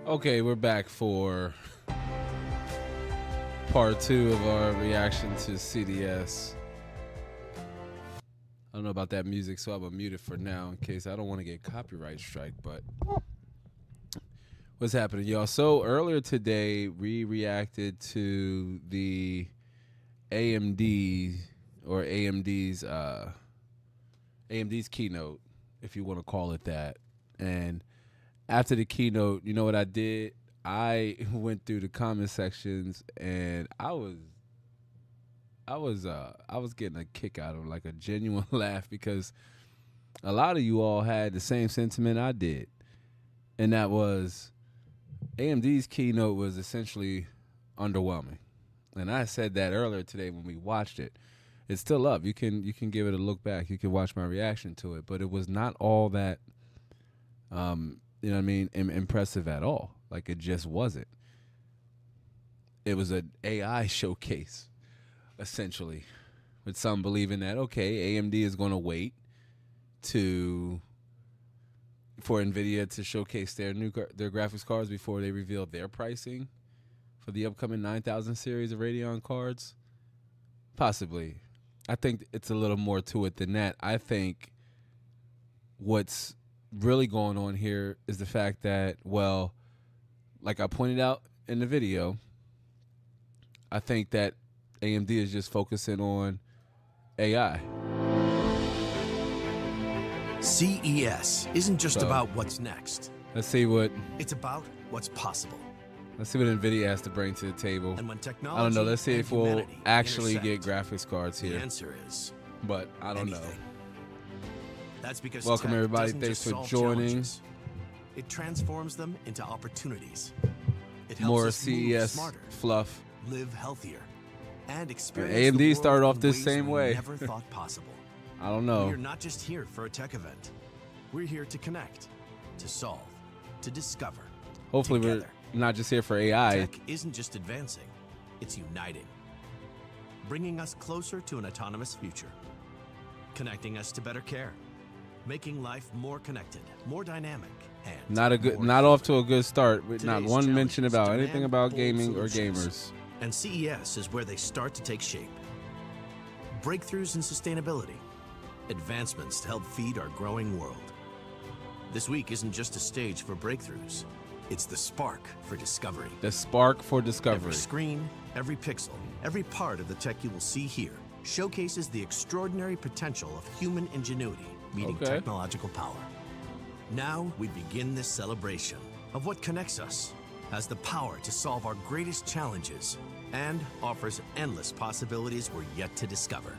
Okay, we're back for part 2 of our reaction to CES. I don't know about that music, so I'm gonna mute it for now in case I don't want to get copyright strike. But what's happening, y'all? So earlier today, we reacted to the AMD's keynote, if you want to call it that. And after the keynote, you know what I did? I went through the comment sections and I was getting a kick out of it, like a genuine laugh, because a lot of you all had the same sentiment I did. And that was AMD's keynote was essentially underwhelming. And I said that earlier today when we watched it. It's still up. You can give it a look back. You can watch my reaction to it, but it was not all that you know what I mean, impressive at all. Like, it just wasn't. It was an AI showcase, essentially, with some believing that, okay, AMD is going to wait for NVIDIA to showcase their graphics cards before they reveal their pricing for the upcoming 9000 series of Radeon cards. Possibly. I think it's a little more to it than that. I think what's really going on here is the fact that, well, like I pointed out in the video, I think that AMD is just focusing on AI. CES isn't just about what's next. Let's see what It's about what's possible. Let's see what NVIDIA has to bring to the table. And when technology I don't know. Let's see and if we'll humanity actually intersect, get graphics cards the here. answer is But I don't know. anything. That's because Welcome, tech everybody. doesn't Thanks just for solve joining. challenges. It transforms them into opportunities. It helps More us move CES smarter, fluff. live healthier, and experience AMD the world started off in this ways same we way. never thought possible. I don't know. We're not just here for a tech event. We're here to connect, to solve, to discover. Hopefully together. we're not just here for AI. Tech isn't just advancing, it's uniting. Bringing us closer to an autonomous future. Connecting us to better care. Making life more connected, more dynamic, and Not off to a good start. With not Today's one mention challenges about demand anything about bold gaming or solutions. gamers. And CES is where they start to take shape. Breakthroughs in sustainability. Advancements to help feed our growing world. This week isn't just a stage for breakthroughs. It's the spark for discovery. The spark for Every discovery. screen, every pixel, every part of the tech you will see here showcases the extraordinary potential of human ingenuity meeting Okay. technological power. Now we begin this celebration of what connects us, has the power to solve our greatest challenges, and offers endless possibilities we're yet to discover.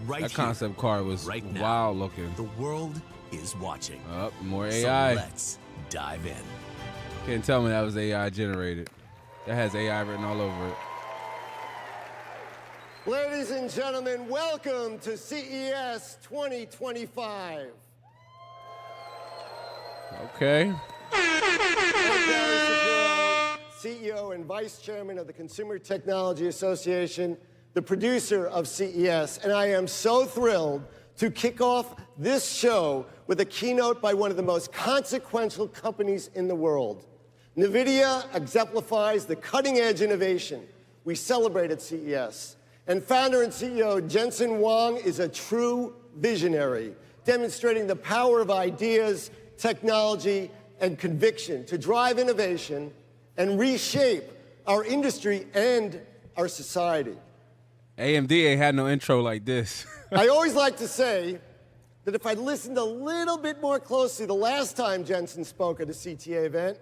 Right That here, concept card was right now. wild looking. the world is watching. More So AI. let's dive in. Can't tell me that was AI generated. That has AI written all over it. Ladies and gentlemen, welcome to CES 2025. Okay. I'm Barry Shapiro, CEO and Vice Chairman of the Consumer Technology Association, the producer of CES, and I am so thrilled to kick off this show with a keynote by one of the most consequential companies in the world. NVIDIA exemplifies the cutting-edge innovation we celebrate at CES. And founder and CEO Jensen Huang is a true visionary, demonstrating the power of ideas, technology, and conviction to drive innovation and reshape our industry and our society. AMD ain't had no intro like this. I always like to say that if I'd listened a little bit more closely the last time Jensen spoke at a CTA event,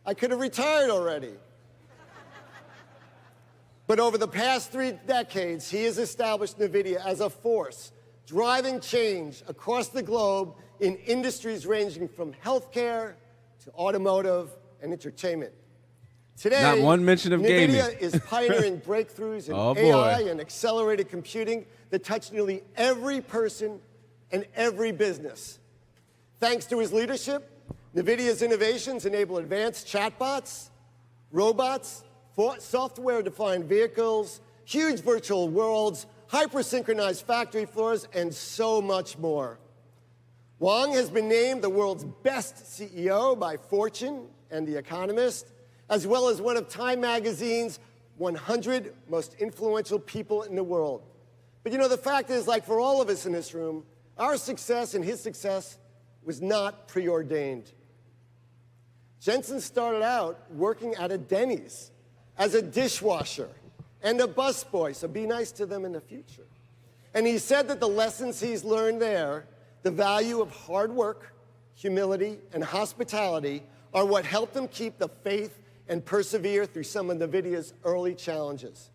I could have retired already. But over the past 3 decades, he has established NVIDIA as a force driving change across the globe in industries ranging from healthcare to automotive and entertainment. Today, Not one mention of NVIDIA gaming. is pioneering breakthroughs in Oh, AI boy. and accelerated computing that touch nearly every person and every business. Thanks to his leadership, NVIDIA's innovations enable advanced chatbots, robots, software-defined vehicles, huge virtual worlds, hyper-synchronized factory floors, and so much more. Wang has been named the world's best CEO by Fortune and The Economist, as well as one of Time Magazine's 100 most influential people in the world. But you know, the fact is, like for all of us in this room, our success and his success was not preordained. Jensen started out working at a Denny's as a dishwasher and a busboy, so be nice to them in the future. And he said that the lessons he's learned there, the value of hard work, humility, and hospitality, are what helped him keep the faith and persevere through some of NVIDIA's early challenges.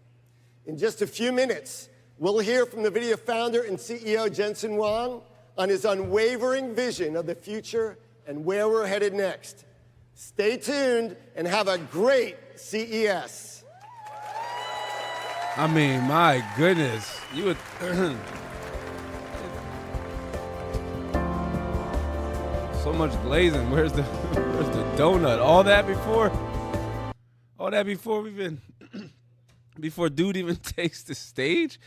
In just a few minutes, we'll hear from NVIDIA founder and CEO Jensen Huang on his unwavering vision of the future and where we're headed next. Stay tuned and have a great CES. I mean, my goodness. You would so much glazing. Where's the donut? All that before we've been before dude even takes the stage?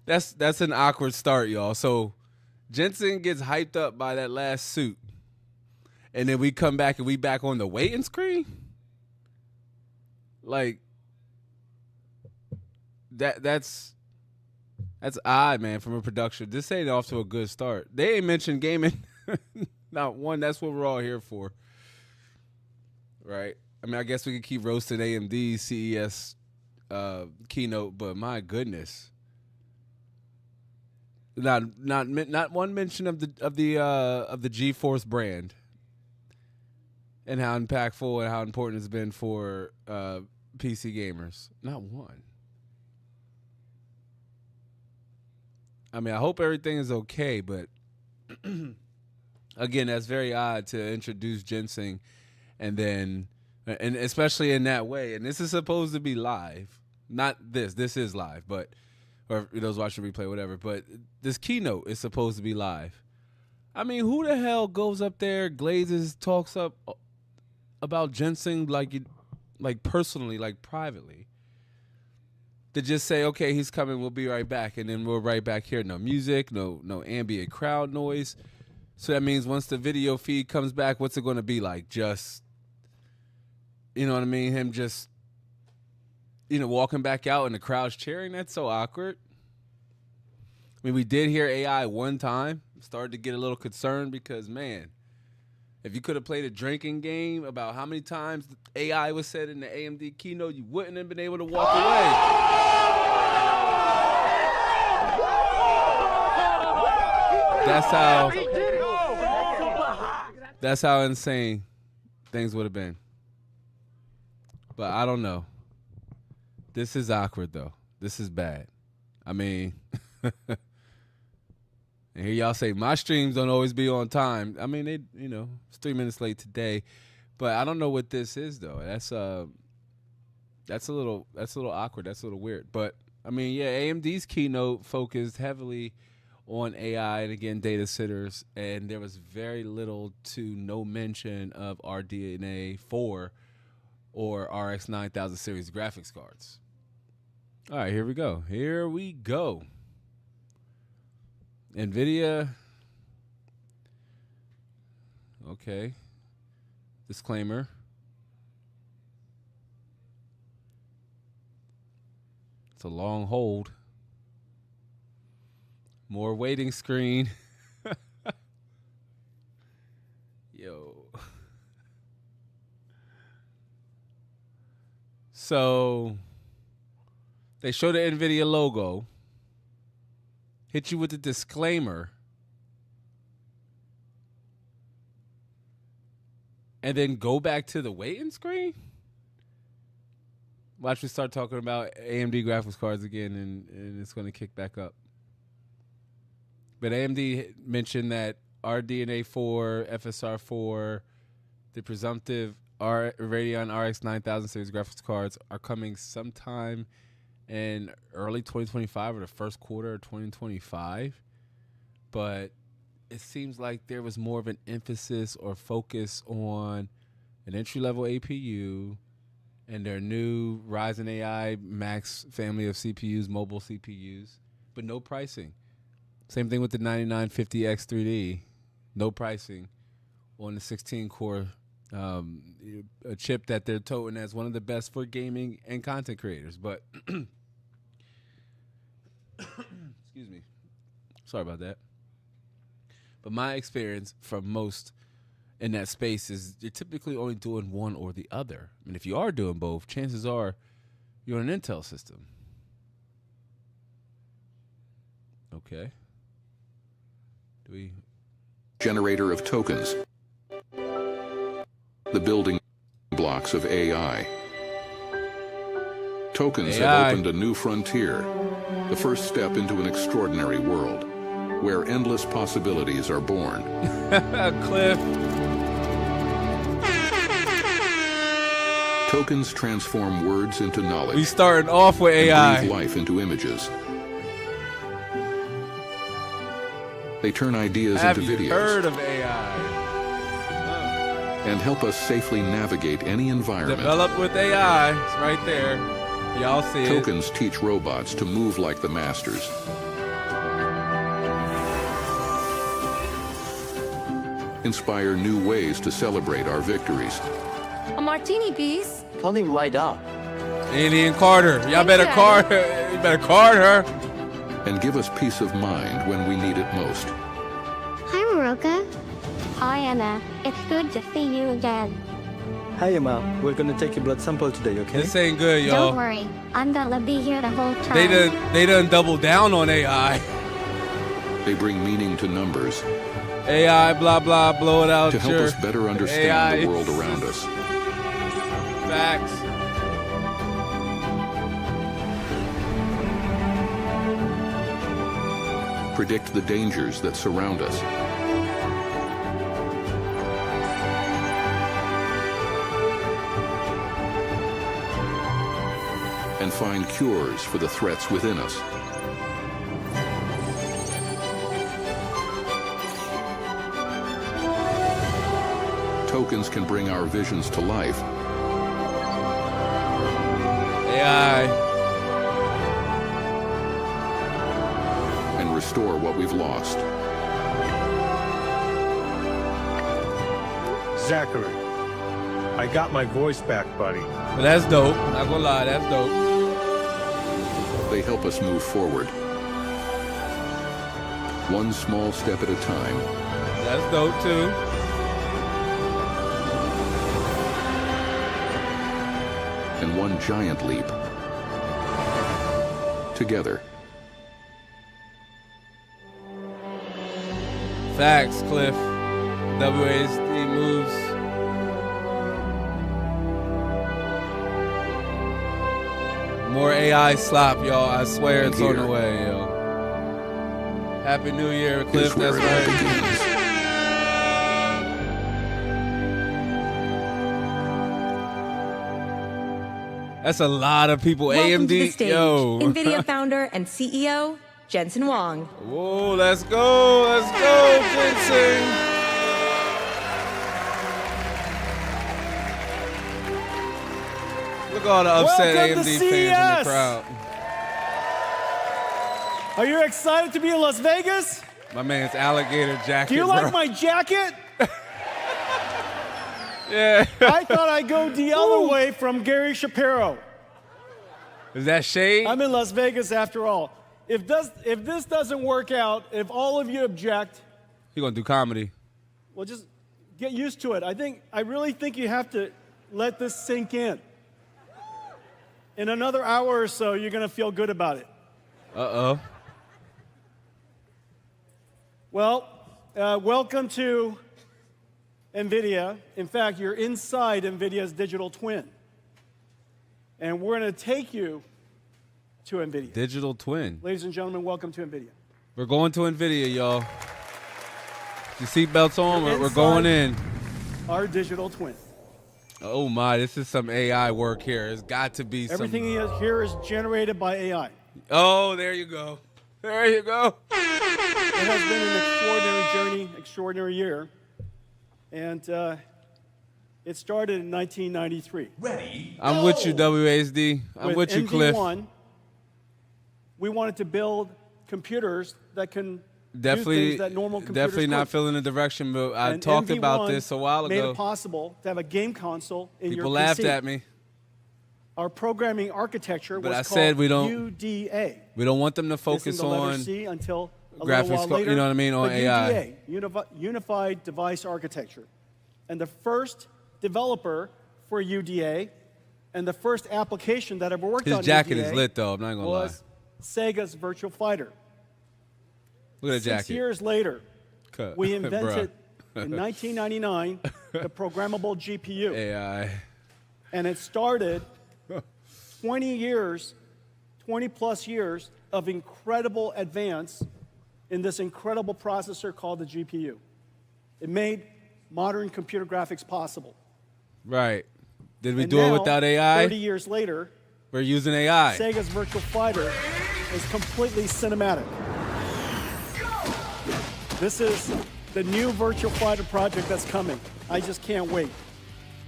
That's an awkward start, y'all. So Jensen gets hyped up by that last suit. And then we come back and we back on the waiting screen? Like that's odd, man, from a production. This ain't off to a good start. They ain't mentioned gaming. Not one. That's what we're all here for. Right? I mean, I guess we could keep roasting AMD's CES keynote, but my goodness. Not one mention of the GeForce brand and how impactful and how important it's been for PC gamers. Not one. I mean, I hope everything is okay, but again, that's very odd to introduce Jensen and especially in that way. And this is supposed to be live. Not this. This is live, but or those watching replay, whatever. But this keynote is supposed to be live. I mean, who the hell goes up there, glazes, talks up about Jensen like personally, like privately? To just say, okay, he's coming, we'll be right back, and then we're right back here. No music, no ambient crowd noise. So that means once the video feed comes back, what's it going to be like? Just, you know what I mean? Him just, walking back out and the crowd's cheering? That's so awkward. I mean, we did hear AI one time. Started to get a little concerned because, man, if you could have played a drinking game about how many times AI was said in the AMD keynote, you wouldn't have been able to walk away. That's how insane things would have been. But I don't know. This is awkward, though. This is bad. I mean, and here y'all say my streams don't always be on time. I mean, it's 3 minutes late today, but I don't know what this is though. That's a little awkward. That's a little weird. But I mean, yeah, AMD's keynote focused heavily on AI and again data centers, and there was very little to no mention of RDNA 4 or RX 9000 series graphics cards. All right, here we go. NVIDIA. Okay. Disclaimer. It's a long hold. More waiting screen. Yo. So they show the NVIDIA logo, hit you with the disclaimer, and then go back to the waiting screen? Watch me start talking about AMD graphics cards again, and it's going to kick back up. But AMD mentioned that RDNA 4, FSR 4, the presumptive Radeon RX 9000 series graphics cards are coming sometime in early 2025 or the first quarter of 2025. But it seems like there was more of an emphasis or focus on an entry-level APU and their new Ryzen AI Max family of CPUs, mobile CPUs, but no pricing. Same thing with the 9950X3D. no pricing on the 16-core a chip that they're toting as one of the best for gaming and content creators. But excuse me, sorry about that. But my experience from most in that space is you're typically only doing one or the other. I mean, if you are doing both, chances are you're on an Intel system. Okay. Generator of tokens. The building blocks of AI. Tokens have opened a new frontier, the first step into an extraordinary world, where endless possibilities are born. Cliff. Tokens transform words into knowledge. We started off with AI. Breathe life into images. They turn ideas into videos. Have you heard of AI? And help us safely navigate any environment. Develop with AI. It's right there. Y'all see it. Tokens teach robots to move like the masters. Inspire new ways to celebrate our victories. A martini, please. Coming right up. Alien Carter. Y'all better card her. You better card her. And give us peace of mind when we need it most. Hi, Maroka. Hi, Anna. It's good to see you again. Hi, Emma. We're gonna take your blood sample today, okay? This ain't good, y'all. Don't worry. I'm gonna be here the whole time. They done double down on AI. They bring meaning to numbers. AI, blah, blah, blow it out. To help us better understand AI, the world around us. Facts. Predict the dangers that surround us. And find cures for the threats within us. Tokens can bring our visions to life. AI. And restore what we've lost. Zachary, I got my voice back, buddy. But that's dope. Not gonna lie, that's dope. They help us move forward. One small step at a time. That's dope too. And one giant leap. Together. Facts, Cliff. WASD moves. More AI slop, y'all. I swear it's on the way, yo. Happy New Year, Cliff. That's right. That's a lot of people. Welcome AMD, to the stage, yo. NVIDIA founder and CEO, Jensen Huang. Whoa, let's go, Jensen. Look at all the upset Welcome AMD to fans in the CES. crowd. Are you excited to be in Las Vegas? My man's alligator jacket. Do you bro. like my jacket? Yeah. I thought I'd go the other way from Gary Shapiro. Is that shade? I'm in Las Vegas after all. If this doesn't work out, if all of you object, He gonna do comedy. well, just get used to it. I really think you have to let this sink in. In another hour or so, you're gonna feel good about it. Uh-oh. Well, welcome to NVIDIA. In fact, you're inside NVIDIA's digital twin. And we're going to take you to NVIDIA. Digital twin. Ladies and gentlemen, welcome to NVIDIA. We're going to NVIDIA, y'all. Your seatbelts on, You're we're going in. Our digital twin. Oh my, this is some AI work here. It's got to be Everything here is generated by AI. Oh, there you go. There you go. It has been an extraordinary journey, extraordinary year. And it started in 1993. I'm with you, WASD. I'm with you, Cliff. NV1, we wanted to build computers that can definitely, things that normal computers definitely not couldn't. feeling the direction. But I And talked about NV1 this a while made ago. it possible to have a game console in your People PC. laughed at me. Our programming architecture But was I called said we don't- UDA. We don't want them to Missing focus the letter on C until a graphics little while co- you later. know what I mean, on but AI. UDA, Unified Device Architecture. And the first developer for UDA and the first application that ever worked his on jacket UDA is lit though. I'm not gonna lie. was Sega's Virtual Fighter. Look at that 6 jacket. year later, Cut. we invented Bruh. in 1999 the programmable GPU. AI. And it started 20 plus years of incredible advance in this incredible processor called the GPU. It made modern computer graphics possible. Right. Did we And do it now, without AI? 30 years later, We're using AI. Sega's Virtual Fighter is completely cinematic. This is the new Virtual Fighter project that's coming. I just can't wait.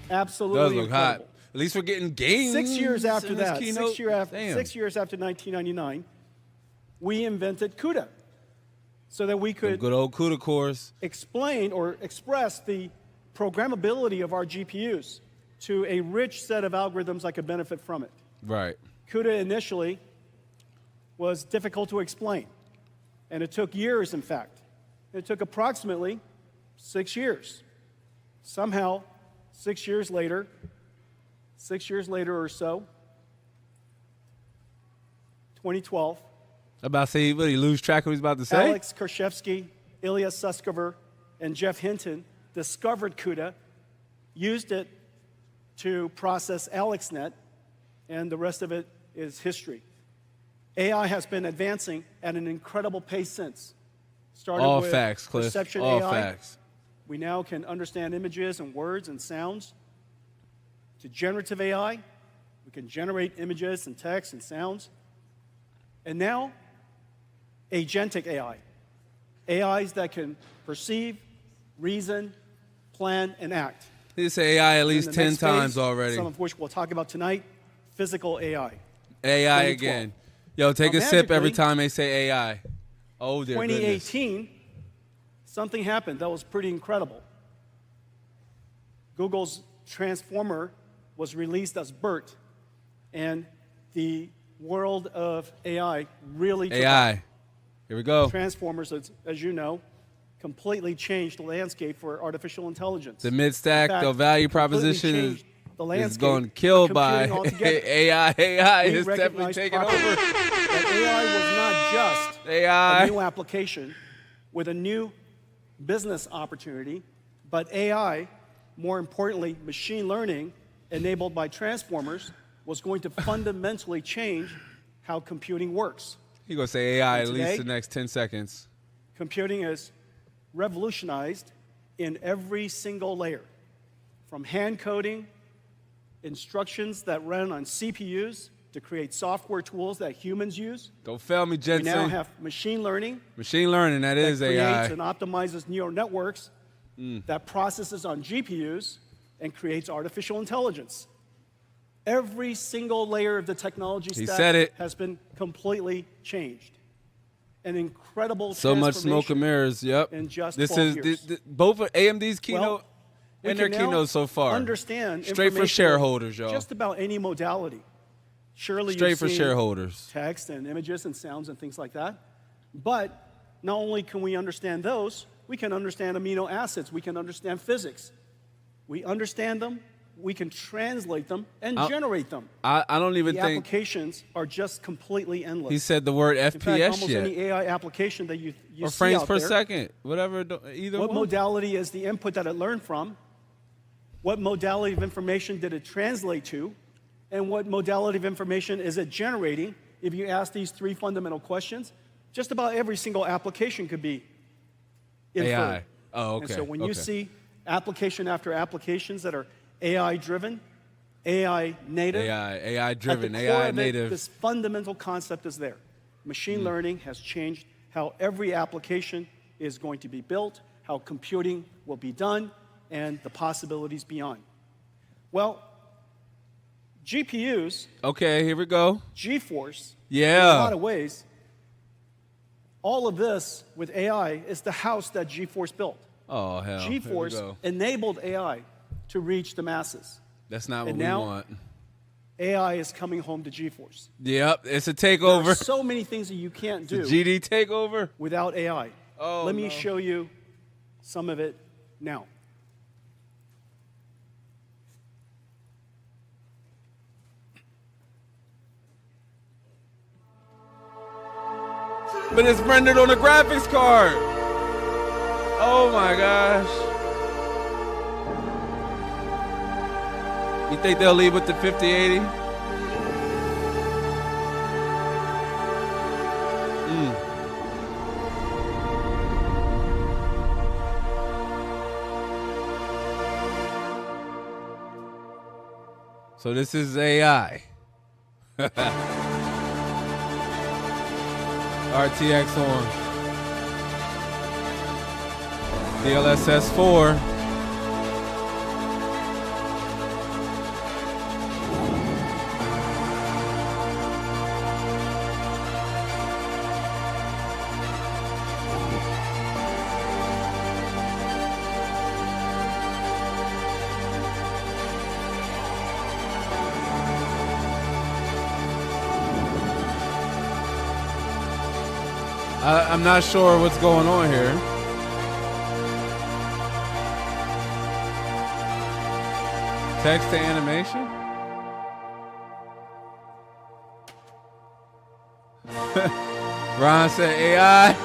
Absolutely Does look incredible. hot. At least we're getting games. 6 years after in this that, keynote. 6 years after, Damn. 6 years after 1999, we invented CUDA so that we could Good old CUDA cores. explain or express the programmability of our GPUs to a rich set of algorithms that could benefit from it. Right. CUDA initially was difficult to explain, and it took years, in fact. It took approximately 6 years. Somehow, 6 years later or so, 2012, About to say, what, he lose track of what he's about to say? Alex Kershevsky, Ilya Sutskever, and Jeff Hinton discovered CUDA, used it to process AlexNet, and the rest of it is history. AI has been advancing at an incredible pace since. Started All with facts, Cliff. perception All AI. facts. We now can understand images and words and sounds. To generative AI, we can generate images and text and sounds. And now, agentic AI. AIs that can perceive, reason, plan, and act. He say AI at And least the 10 next times phase, already. some of which we'll talk about tonight, physical AI. AI 2012. again. Yo, take Now, a sip every magically, time they say AI. Oh, dear goodness. 2018, something happened that was pretty incredible. Google's Transformer was released as BERT, and the world of AI really took off. AI. Here we go. Transformers, as you know, completely changed the landscape for artificial intelligence. The mid-stack, In fact, the value completely proposition changed the is landscape going of killed by computing altogether. AI. AI We is definitely recognized taking properly over. that AI was not just AI. a new application with a new business opportunity, but AI, more importantly, machine learning enabled by transformers, was going to fundamentally change how computing works. He gonna say AI And at least today- the next 10 seconds. Computing is revolutionized in every single layer, from hand coding, instructions that run on CPUs to create software tools that humans use. Don't fail me, We Jensen. now have machine learning Machine learning, that that is AI. creates and optimizes neural networks that processes on GPUs and creates artificial intelligence. Every single layer of the technology He stack said it. has been completely changed. An incredible So much smoke and transformation mirrors. Yep. in just this 12 is years. both of AMD's keynote we and their can now keynote so far. Understand Straight for information shareholders, y'all. Just about any modality. Surely Straight you've for seen shareholders. text and images and sounds and things like that. But not only can we understand those, we can understand amino acids. We can understand physics. We understand them. We can translate them and generate them. I don't even The think applications are just completely endless. he said the word In fact, FPS almost yet. any AI application that you Or see frames out per there, second. Whatever, either what one. modality is the input that it learned from? What modality of information did it translate to? And what modality of information is it generating? If you ask these three fundamental questions, just about every single application could be inferred. AI. Oh, okay. And so when okay. you see application after applications that are AI-driven, AI-native, AI-driven, at the core of it, AI-native. this fundamental concept is there. Machine learning has changed how every application is going to be built, how computing will be done, and the possibilities beyond. Well, GPUs, Okay, here we go. GeForce, Yeah. in a lot of ways, All of this with AI is the house that GeForce built. Oh, hell. Here we GeForce go. enabled AI to reach the masses. That's not what And we now, want. AI is coming home to GeForce. Yep, it's a There are takeover. so many things that you can't do It's a GD takeover. without AI. Oh, Let me no. show you some of it now. But it's rendered on a graphics card. Oh my gosh. You think they'll leave with the 5080? So this is AI. RTX on. DLSS 4. I'm not sure what's going on here. Text to animation? Ron said AI.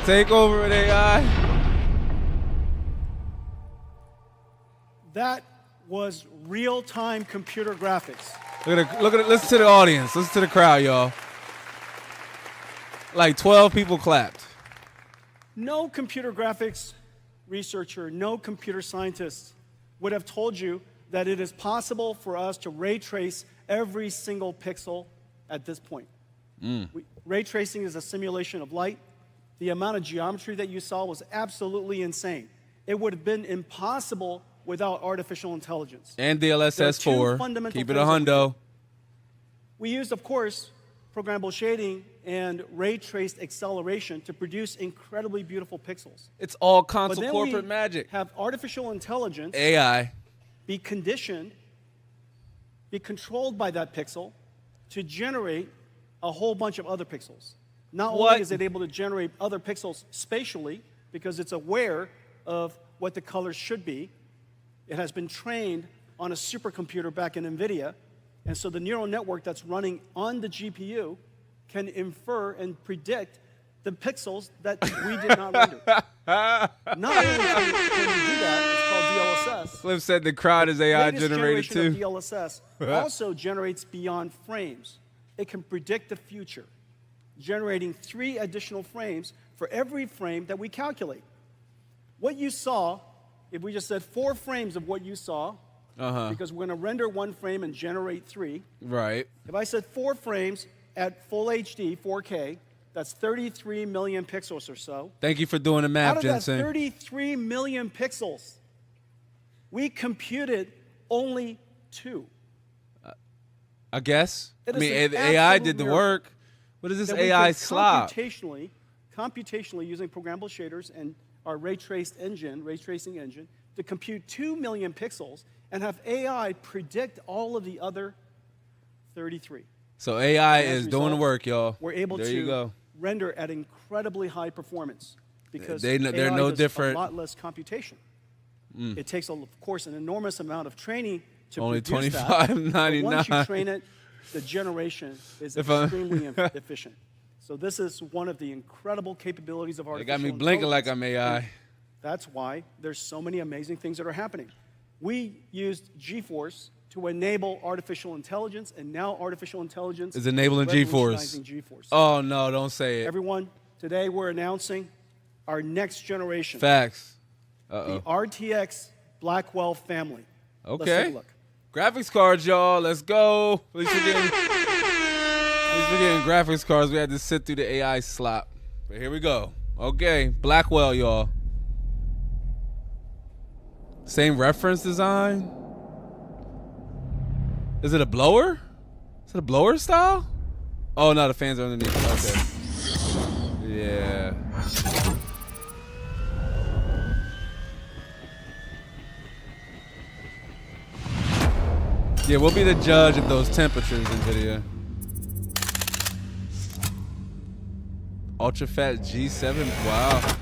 Take over with AI. That was real-time computer graphics. Look at it. Listen to the audience. Listen to the crowd, y'all. Like 12 people clapped. No computer graphics researcher, no computer scientist would have told you that it is possible for us to ray trace every single pixel at this point. Ray tracing is a simulation of light. The amount of geometry that you saw was absolutely insane. It would have been impossible without artificial intelligence. And There are DLSS two 4. fundamental Keep it a things that hundo. we used, of course, programmable shading and ray traced acceleration to produce incredibly beautiful pixels. It's all But console then corporate we magic. have artificial intelligence AI. be conditioned, be controlled by that pixel to generate a whole bunch of other pixels. Not What? only is it able to generate other pixels spatially, because it's aware of what the colors should be, it has been trained on a supercomputer back in NVIDIA, and so the neural network that's running on the GPU can infer and predict the pixels that we did not render. Not only can we do that, it's called DLSS. Flip said the crowd is AI Latest generated generation too. of DLSS also generates beyond frames. It can predict the future, generating 3 additional frames for every frame that we calculate. What you saw, if we just said 4 frames of what you saw, because we're going to render 1 frame and generate 3. Right. If I said 4 frames at full HD, 4K, that's 33 million pixels or so. Thank you for doing the math, Out of that Jensen. 33 million pixels, we computed only 2. I guess. It I mean, is an AI absolute did the miracle work. What is this that we AI could slop? computationally using programmable shaders and our ray tracing engine, to compute 2 million pixels and have AI predict all of the other 33. So AI And as is a doing the result, work, y'all. We're able there you to go. render at incredibly high performance because They're AI no does different. a lot less computation. It takes, of course, an enormous amount of training to Only produce that. But $25.99. once you train it, the generation is extremely efficient. So this is one of the incredible capabilities of They artificial got me blinking like intelligence. I'm AI. And that's why there's so many amazing things that are happening. We used GeForce to enable artificial intelligence, and now artificial intelligence Is enabling GeForce. revolutionizing GeForce. Oh, no, don't say it. Everyone, today we're announcing our next generation, Facts. the RTX Blackwell family. Let's take Okay. a look. Graphics cards, y'all. Let's go. At least we're getting graphics cards. We had to sit through the AI slop. But here we go. Okay. Blackwell, y'all. Same reference design. Is it a blower? Is it a blower style? Oh no, the fans are underneath. Okay. Yeah. Yeah, we'll be the judge of those temperatures, NVIDIA. Ultra fat G7. Wow.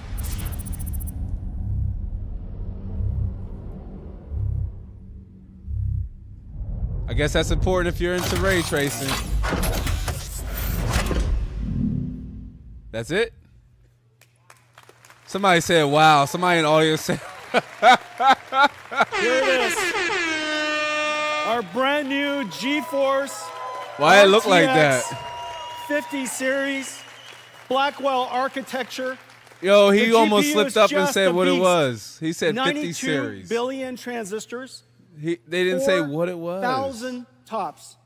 I guess that's important if you're into ray tracing. That's it? Somebody said, wow. Somebody in audio said. Here it is. Our brand new GeForce. Why it look like that? 50 series, Blackwell architecture. Yo, he The almost GPU slipped is up and just said a what it beast. was. He said 50 92 series. billion transistors. They didn't say what it was. 4,000 tops.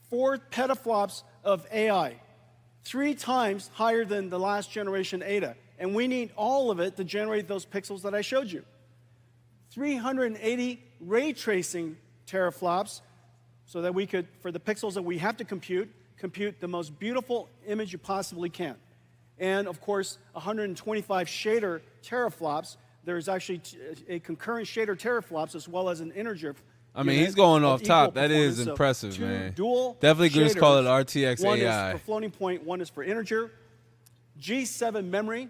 4 petaflops of AI. 3 times higher than the last generation Ada. And we need all of it to generate those pixels that I showed you. 380 ray tracing teraflops so that we could, for the pixels that we have to compute the most beautiful image you possibly can. And of course, 125 shader teraflops. There's actually a concurrent shader teraflops as well as an integer. I mean, he's going off top. That is impressive, man. Dual Definitely could just call it shaders. RTX One AI. is for floating point, one is for integer. G7 memory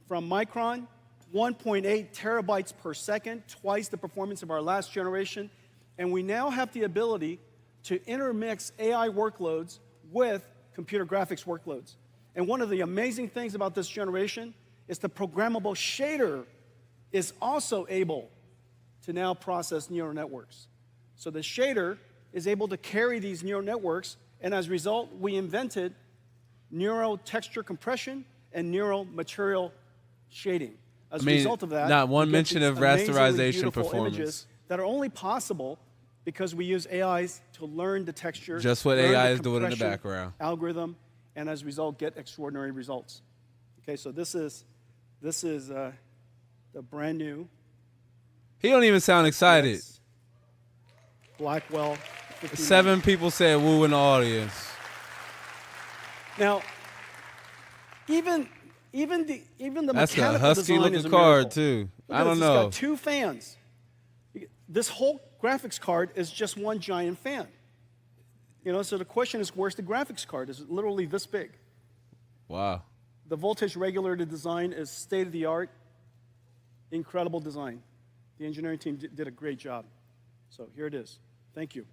from Micron, 1.8 terabytes per second, twice the performance of our last generation. And we now have the ability to intermix AI workloads with computer graphics workloads. And one of the amazing things about this generation is the programmable shader is also able to now process neural networks. So the shader is able to carry these neural networks, and as a result, we invented neural texture compression and neural material shading. As a result of that, not one we get mention these of amazingly rasterization beautiful performance. images that are only possible because we use AIs to learn the texture. Just what learn AI the is doing in the compression background. Algorithm, and as a result, get extraordinary results. Okay, so this is the brand new. He don't even sound excited. Blackwell. 7 people said woo in the audience. Now, even the That's a mechanical husky design looking is a card miracle. too. Look I at don't this. know. It's got 2 fans. This whole graphics card is just one giant fan. You know, so the question is, where's the graphics card? It's literally this big. Wow. The voltage regulator design is state of the art. Incredible design. The engineering team did a great job. So here it is. Thank you.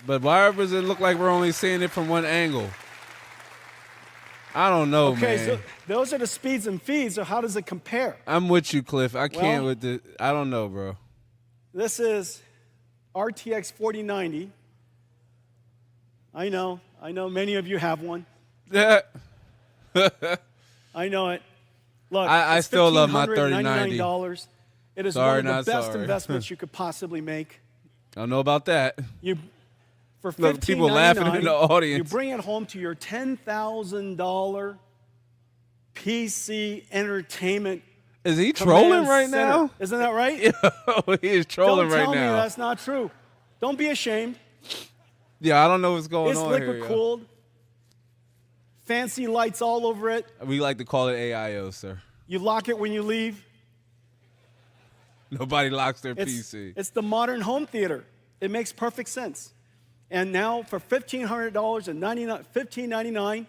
But why does it look like we're only seeing it from one angle? I don't know, Okay, man. so those are the speeds and feeds, so how does it compare? I'm with you, Cliff. I can't Well, with the. I don't know, bro. This is RTX 4090. I know many of you have one. Yeah. I know it. Look, I it's still love my $1,599. It is Sorry, one of not the best sorry. investments you could possibly make. I don't know about that. For Look, people laughing in the audience. You bring it home to your $10,000 PC entertainment. Is he trolling command right center. now? Isn't that right? Yo, he is trolling Don't right tell me now. that's not true. Don't be ashamed. Yeah, I don't know what's going It's on liquid here. yo. cooled. Fancy lights all over it. We like to call it AIO, sir. You lock it when you leave. Nobody locks their It's, PC. it's the modern home theater. It makes perfect sense. And now for $1,500 and $1,599,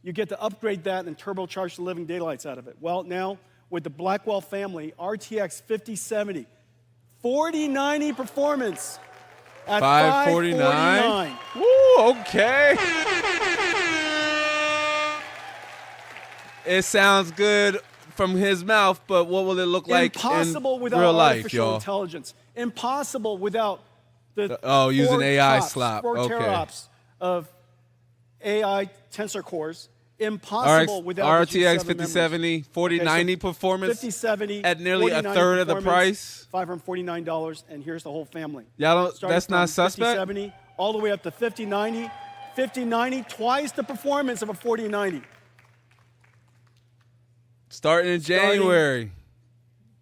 you get to upgrade that and turbocharge the living daylights out of it. Well, now with the Blackwell family, RTX 5070, 4090 performance at 549. 549. Woo, okay. It sounds good from his mouth, but what will it look like Impossible in without real life, artificial y'all? intelligence. Impossible without the using 4 AI TOPS, slop. 4 Okay. teraops of AI tensor cores. Impossible without the RTX G7 5070, 4090 performance 5070 at nearly a 4090 third of the performance, price. $549, and here's the whole family. Y'all don't, Starting that's not from suspect? 5070 all the way up to 5090. 5090, twice the performance of a 4090. Starting in January.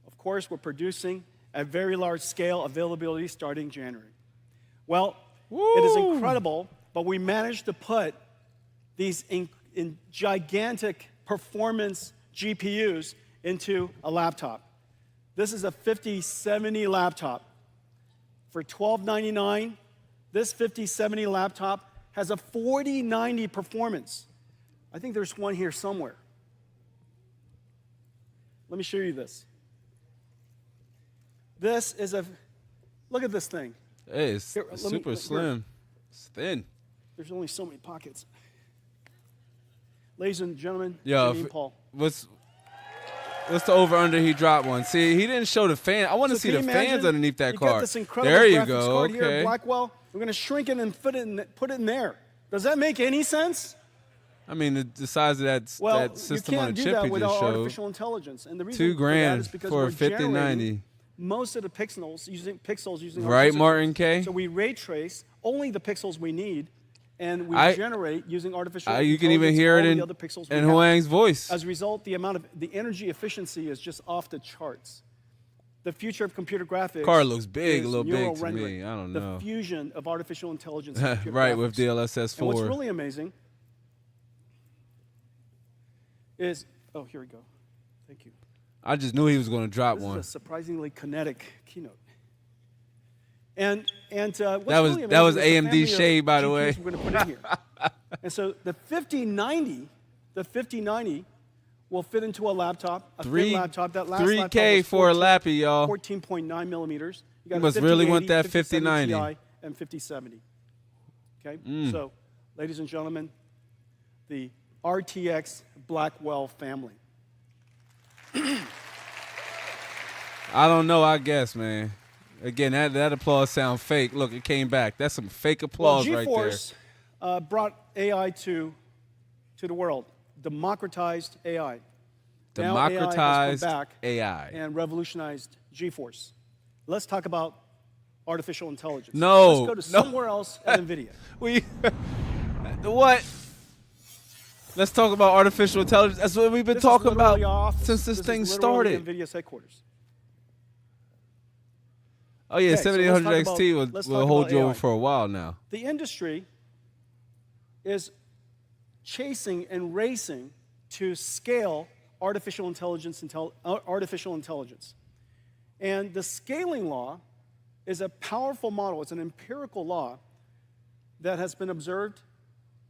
Of course, we're producing at very large scale, availability starting January. Well, it is incredible, but we managed to put these in gigantic performance GPUs into a laptop. This is a 5070 laptop. For $1299, this 5070 laptop has a 4090 performance. I think there's one here somewhere. Let me show you this. This is look at this thing. Hey, it's super slim. It's thin. There's only so many pockets. Ladies and gentlemen, Yo, Jimmy and Paul. What's the over-under he dropped one? See, he didn't show the fan. I want to see the fans underneath that card. Got this incredible there you graphics go. card Okay. here at Blackwell. We're going to shrink it and put it in there. Does that make any sense? I mean, the size of that system on the chip you can't do that you without just showed. artificial intelligence. And the reason $2 grand is because for a we're 5090. Most of the pixels using right, Martin K. So we ray trace only the pixels we need, and we generate using artificial intelligence. You can even hear it in Huang's voice. As a result, the energy efficiency is just off the charts. The future of computer graphics. Car looks big, a little neural big to rendering, me. I don't know. The fusion of artificial intelligence. And computer right, graphics. with DLSS 4. And what's really amazing is, oh, here we go. Thank you. I just knew he was going to drop one. This is a surprisingly kinetic keynote. And what's that really was amazing AMD shade, by the way. We're going to put in here. And so the 5090 will fit into a laptop, a thin laptop. That last 3K for a lappy, y'all. 14.9 millimeters. You must really want that 5090 Ti and 5070. Okay, so ladies and gentlemen, the RTX Blackwell family. I don't know, I guess, man. Again, that applause sounds fake. Look, it came back. That's some fake applause right there. GeForce brought AI to the world, democratized AI. Democratized now AI has come back AI. and revolutionized GeForce. Let's talk about artificial intelligence. No. Let's go to somewhere else at NVIDIA. What? Let's talk about artificial intelligence. That's what we've been talking about since this thing started. NVIDIA's headquarters. Oh, yeah, Okay, 7800 XT will hold you over for a while now. The industry is chasing and racing to scale artificial intelligence. And the scaling law is a powerful model. It's an empirical law that has been observed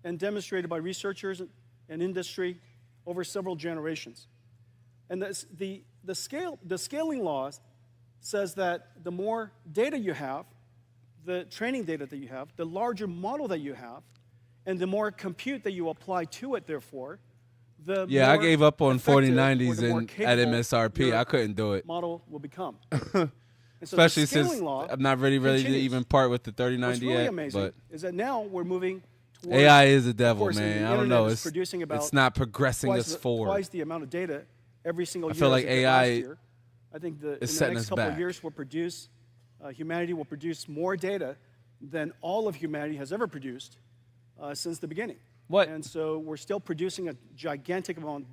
and demonstrated by researchers and industry over several generations. And the scaling law says that the more data you have, the training data that you have, the larger model that you have, and the more compute that you apply to it, therefore, the more I gave up on effective 4090s or the more at capable MSRP. I couldn't do it. Model will become. So especially since I'm not ready to even part with the 3090 What's really yet. amazing But is that now we're moving towards AI is the devil, course, man. the I don't know. internet is producing about It's not progressing us forward. Twice the amount of data every single year. I feel like as it did AI last year. I think in the setting next us couple back. of years, humanity will produce more data than all of humanity has ever produced since the beginning. What? And so we're still producing a gigantic amount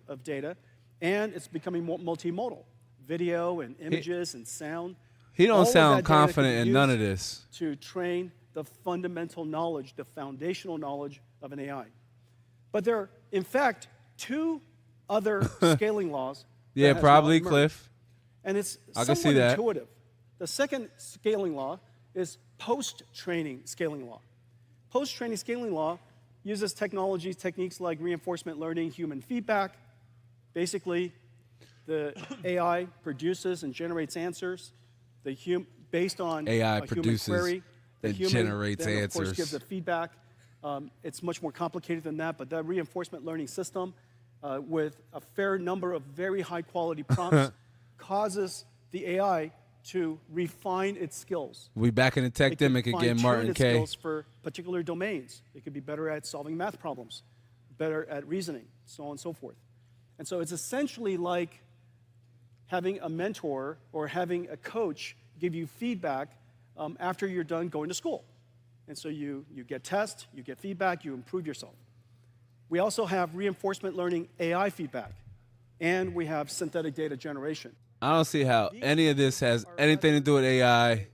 of data, and it's becoming multimodal, video and images and sound. He don't All of sound that data can confident be in used none of this. To train the fundamental knowledge, the foundational knowledge of an AI. But there are, in fact, two other scaling laws. Yeah, probably, Cliff. And it's I can somewhat see that. intuitive. The second scaling law is post-training scaling law. Post-training scaling law uses techniques like reinforcement learning, human feedback. Basically, the AI produces and generates answers. Based on AI a human produces query, and generates then, answers. Of course, gives the feedback. It's much more complicated than that, but that reinforcement learning system with a fair number of very high-quality prompts causes the AI to refine its skills. We back in the techdemic again, Martin K. Skills for particular domains. It could be better at solving math problems, better at reasoning, so on and so forth. And so it's essentially like having a mentor or having a coach give you feedback after you're done going to school. And so you get tests, you get feedback, you improve yourself. We also have reinforcement learning AI feedback, and we have synthetic data generation. I don't see how any of this has anything to do with AI.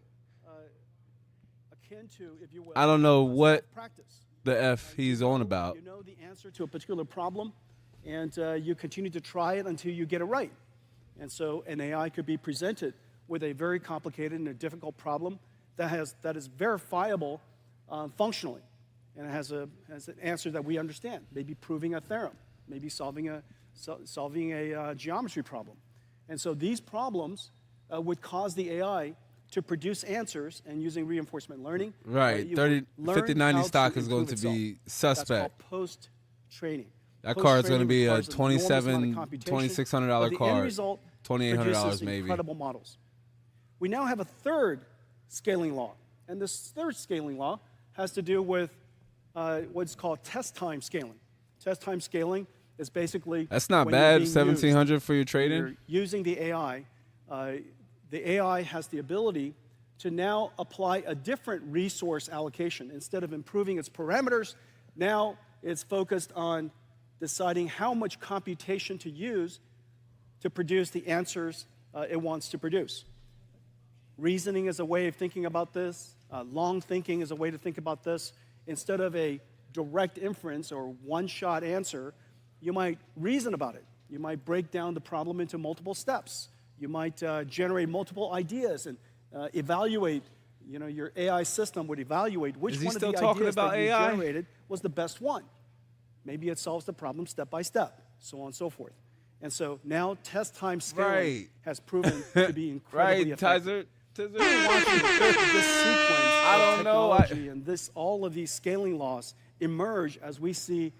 Akin to, if you will, I don't know what. practice. the F he's on about. You know the answer to a particular problem, and you continue to try it until you get it right. And so an AI could be presented with a very complicated and a difficult problem that is verifiable functionally, and it has an answer that we understand, maybe proving a theorem, maybe solving a geometry problem. And so these problems would cause the AI to produce answers, and using reinforcement learning. Right, 5090 stock is going to be suspect. That's called post-training. That car is going to be a $2,600 car, $2,800 maybe. Incredible models. We now have a third scaling law, and this third scaling law has to do with what's called test time scaling. Test time scaling is basically that's not bad. 1,700 for your trading. You're using the AI. The AI has the ability to now apply a different resource allocation. Instead of improving its parameters, now it's focused on deciding how much computation to use to produce the answers it wants to produce. Reasoning is a way of thinking about this. Long thinking is a way to think about this. Instead of a direct inference or one-shot answer, you might reason about it. You might break down the problem into multiple steps. You might generate multiple ideas and evaluate. You know, your AI system would evaluate which one of the ideas that you generated was the best one. Maybe it solves the problem step by step, so on and so forth. And so now test time scaling has proven to be incredibly effective. This sequence I don't know. And all of these scaling laws emerge as we see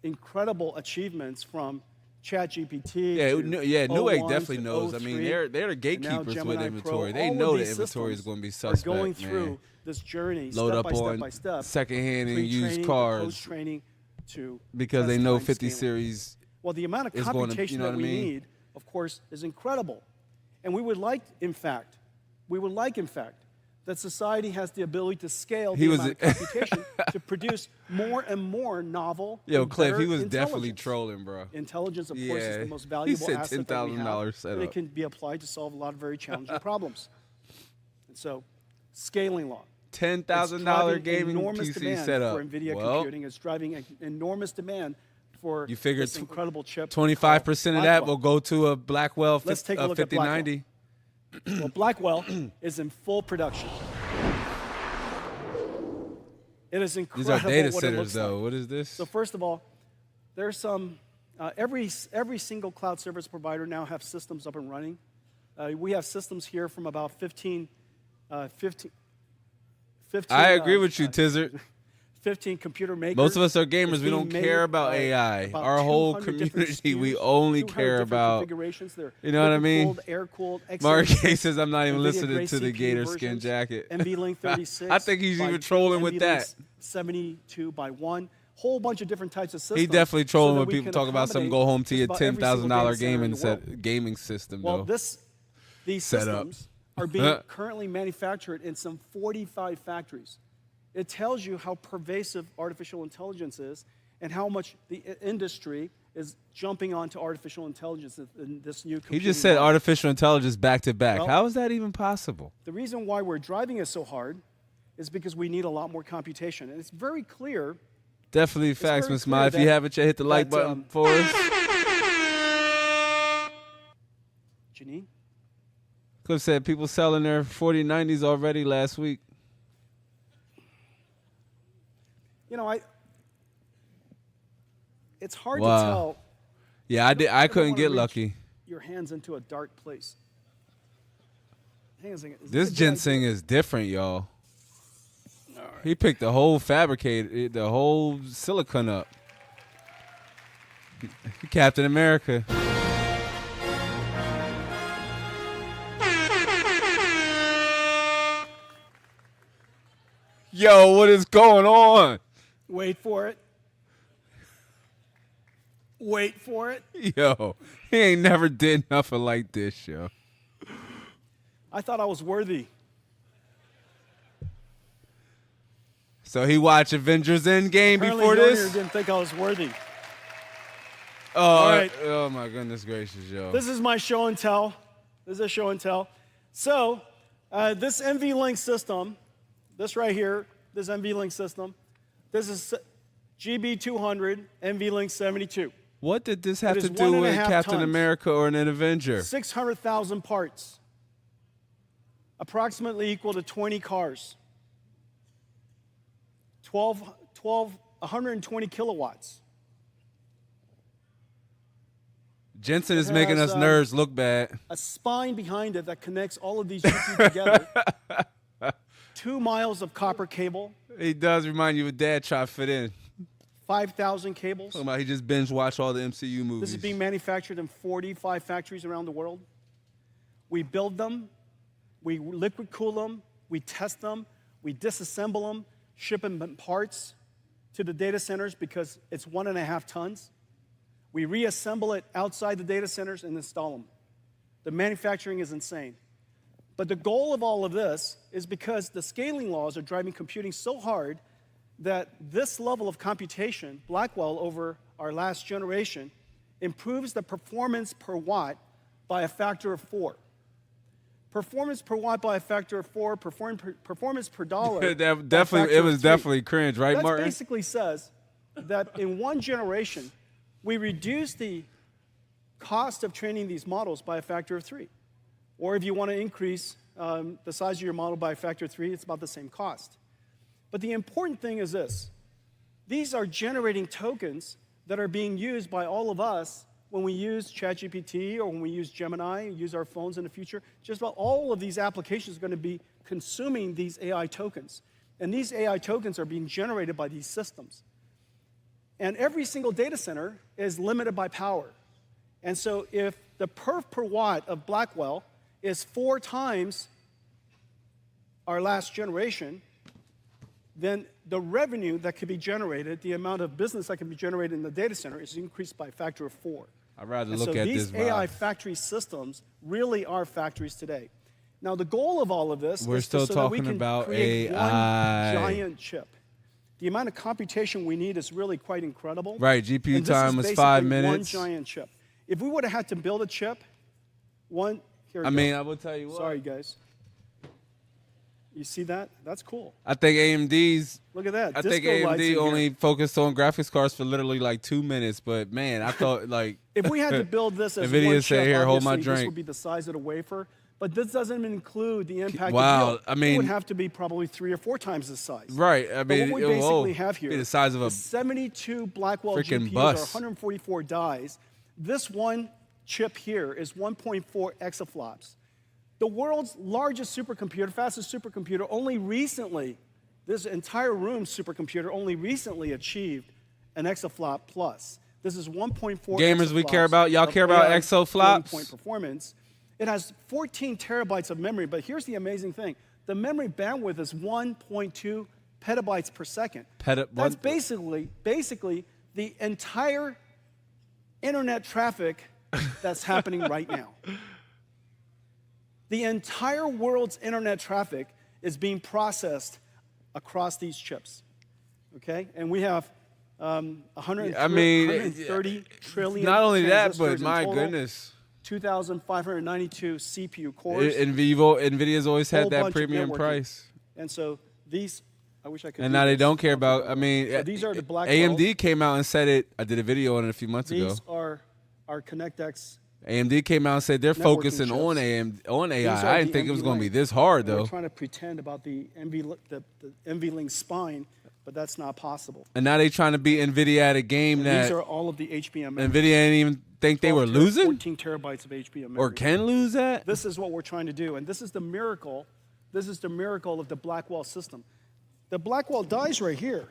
incredible achievements from ChatGPT. Newegg definitely knows. I mean, they're the gatekeepers with inventory. They know the inventory is going to be suspect. Are going through this journey load step up by on step by step, secondhand and used cars, post-training to because they know 50 series. Well, the amount of computation that we need, of course, is incredible, and we would like, in fact, that society has the ability to scale the amount of computation to produce more and more novel. Yo, Cliff, he was definitely trolling, bro. Intelligence, of course, is the most valuable asset that we have, and it can be applied to solve a lot of very challenging problems. And so, scaling law. $10,000 gaming PC setup. For NVIDIA computing, it's driving an enormous demand for this incredible chip. 25% of that will go to a Blackwell 5090. Well, Blackwell is in full production. It is incredible. These are data what centers, though. What is this? So first of all, there's some. Every single cloud service provider now have systems up and running. We have systems here from about 15. I agree with you, Tizzard. 15 computer makers. Most of us are gamers. We don't care about AI. Our whole community, we only care about, you know what I mean? Air-cooled, Mark says I'm not even listening to the Gator skin jacket. NVLink 36. I think he's even trolling with that. 72 by 1. Whole bunch of different types of systems. He definitely trolling when people talk about something. Go home to your $10,000 gaming system. Well, these systems are being currently manufactured in some 45 factories. It tells you how pervasive artificial intelligence is and how much the industry is jumping onto artificial intelligence in this new computing. He just said artificial intelligence back to back. How is that even possible? The reason why we're driving it so hard is because we need a lot more computation. And it's very clear. Definitely facts, Ms. Ma. If you haven't yet, hit the like button for us. Janine? Cliff said people selling their 4090s already last week. You know, it's hard to tell. Yeah, I couldn't get lucky. Your hands into a dark place. Hang on a second. This ginseng is different, y'all. Right. He picked the whole the whole silicon up. Captain America. Yo, what is going on? Wait for it. Wait for it. Yo, he ain't never did nothing like this, yo. I thought I was worthy. So he watched Avengers Endgame before this? Didn't think I was worthy. Oh, all right. Oh my goodness gracious, yo. This is my show and tell. This is a show and tell. So this NVLink system, this right here, this NVLink system, This is GB200 NVLink 72. What did this have It to is do with 1.5 Captain tons. America or an Avenger? 600,000 parts, approximately equal to 20 cars. 120 kilowatts. Jensen is It making has, us nerds look bad. A spine behind it that connects all of these GPUs together. 2 miles of copper cable. He does remind you of Dad trying to fit in. 5,000 cables. Talking about he just binge watch all the MCU movies. This is being manufactured in 45 factories around the world. We build them, we liquid cool them, we test them, we disassemble them, ship them in parts to the data centers because it's 1.5 tons. We reassemble it outside the data centers and install them. The manufacturing is insane. But the goal of all of this is because the scaling laws are driving computing so hard that this level of computation, Blackwell over our last generation, improves the performance per watt by a factor of 4. Performance per watt by a factor of 4, performance per dollar. It was definitely cringe, right, that Martin? That basically says that in one generation, we reduce the cost of training these models by a factor of 3. Or if you want to increase the size of your model by a factor of 3, it's about the same cost. But the important thing is this. These are generating tokens that are being used by all of us when we use ChatGPT or when we use Gemini, use our phones in the future. Just about all of these applications are going to be consuming these AI tokens. And these AI tokens are being generated by these systems. And every single data center is limited by power. And so if the perf per watt of Blackwell is 4 times our last generation, then the revenue that could be generated, the amount of business that can be generated in the data center is increased by a factor of 4. I'd rather and look so at these this AI vibe. factory systems really are factories today. Now, the goal of all of this We're is still so that we talking can about create AI. one giant chip. The amount of computation we need is really quite incredible. Right, GPU and time was 5 minutes. One giant chip. If we would have had to build a chip, here we I go. mean, I will tell you what. Sorry, guys. You see that? That's cool. I think AMD's. Look at that. I think Disco lights in AMD only here. focused on graphics cards for literally like 2 minutes. But man, I thought like If we had to build this as NVIDIA one say, chip, "Here, hold my obviously this drink." would be the size of the wafer. But this doesn't include the impact Wow, of yield. I mean- it would have to be probably 3 or 4 times this size. Right, I mean, but what we basically have be here the size of a is 72 Blackwell freaking GPUs bus. or 144 dies. This one chip here is 1.4 exaflops. The world's largest supercomputer, fastest supercomputer, only recently, this entire room's supercomputer only recently achieved an exaflop plus. This is 1.4 Gamers we care exaflops about, y'all of care about AI exaflops? floating point performance. It has 14 terabytes of memory, but here's the amazing thing. The memory bandwidth is 1.2 petabytes per second. That's basically the entire internet traffic that's happening right now. The entire world's internet traffic is being processed across these chips, okay? And we have 130 trillion not only that, but transistors in my total, goodness. 2,592 CPU cores. NVIDIA's always whole had that bunch of premium networking. price. And so these, I wish I could. And do now they this. don't care about, I mean, So these are the Blackwell. AMD came out and said it. I did a video on it a few months ago. These are our ConnectX. AMD came out and said they're Networking focusing chips. on on These AI. are I didn't the think it was going to be NVLink. this hard, We're though. trying to pretend about the NVLink spine, but that's not possible. And now they trying to beat NVIDIA at a game And that these are all of the HBM memory. NVIDIA didn't even think they were losing 14 terabytes of HBM memory. or can lose that. This is what we're trying to do, and this is the miracle. This is the miracle of the Blackwell system. The Blackwell dies right here.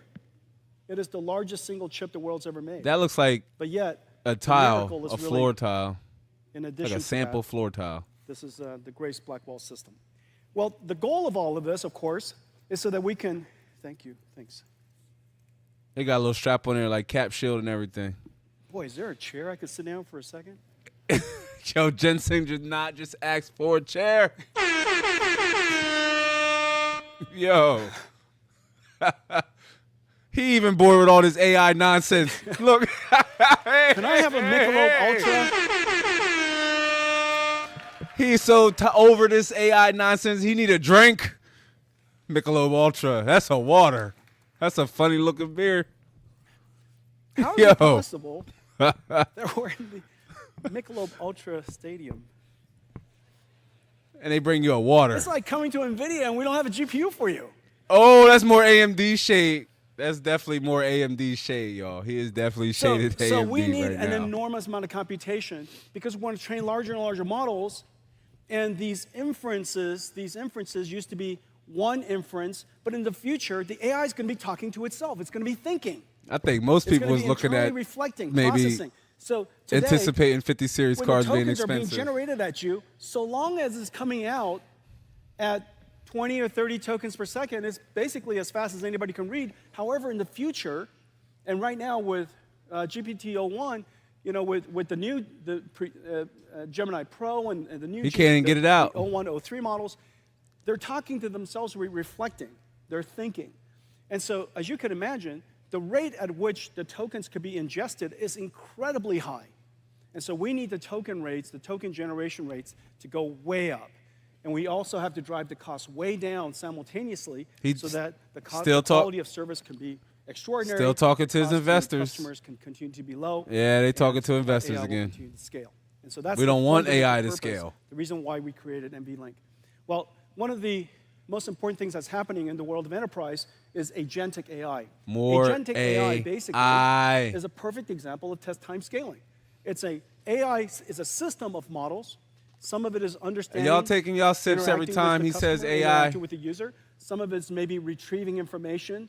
It is the largest single chip the world's ever made. That looks like But yet, a the tile, miracle is a really, floor tile, in like addition a sample to that, floor tile. this is the Grace Blackwell system. Well, the goal of all of this, of course, is so that we can. Thank you. Thanks. They got a little strap on there like cap shield and everything. Boy, is there a chair I could sit down for a second? Yo, Jensen did not just ask for a chair. Yo. He even bored with all this AI nonsense. Look. Can I have a Michelob Ultra? He's so over this AI nonsense. He need a drink. Michelob Ultra. That's a water. That's a funny looking beer. How is Yo. it possible that we're in the Michelob Ultra Stadium? And they bring you a water. It's like coming to NVIDIA and we don't have a GPU for you. Oh, that's more AMD shade. That's definitely more AMD shade, y'all. He is definitely shaded AMD So we need right an now. enormous amount of computation because we want to train larger and larger models. And these inferences used to be one inference, but in the future, the AI is going to be talking to itself. It's going to be thinking. I think most people was looking at reflecting, maybe processing. So today, anticipating 50 series when cars the being tokens expensive. are being generated at you, so long as it's coming out at 20 or 30 tokens per second, it's basically as fast as anybody can read. However, in the future, and right now with GPT-01, you know, with the new Gemini Pro and the new He can't even get it out. 01, 03 models, they're talking to themselves, reflecting, they're thinking. And so, as you can imagine, the rate at which the tokens could be ingested is incredibly high. And so we need the token rates, the token generation rates, to go way up. And we also have to drive the cost way down simultaneously so that the quality of service can be extraordinary. Still talking to his investors. Customers can continue to be low. Yeah, they talking to investors AI will again. continue to scale. And so that's We don't want fundamental AI to purpose, scale. The reason why we created NVLink. Well, one of the most important things that's happening in the world of enterprise is agentic AI. More agentic AI basically is a perfect example of test time scaling. It's a AI is a system of models. Some of it is understanding. Y'all taking y'all sips every interacting time with he the says customer, AI. interacting with the user. Some of it's maybe retrieving information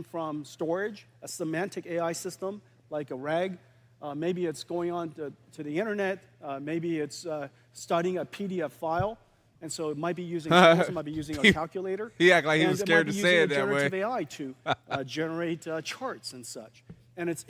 from storage, a semantic AI system like a RAG. Maybe it's going on to the internet. Maybe it's studying a PDF file. And so it might be using tools, it might be using a calculator. He act like he was scared to say it that way. Generative AI to generate charts and such. And it's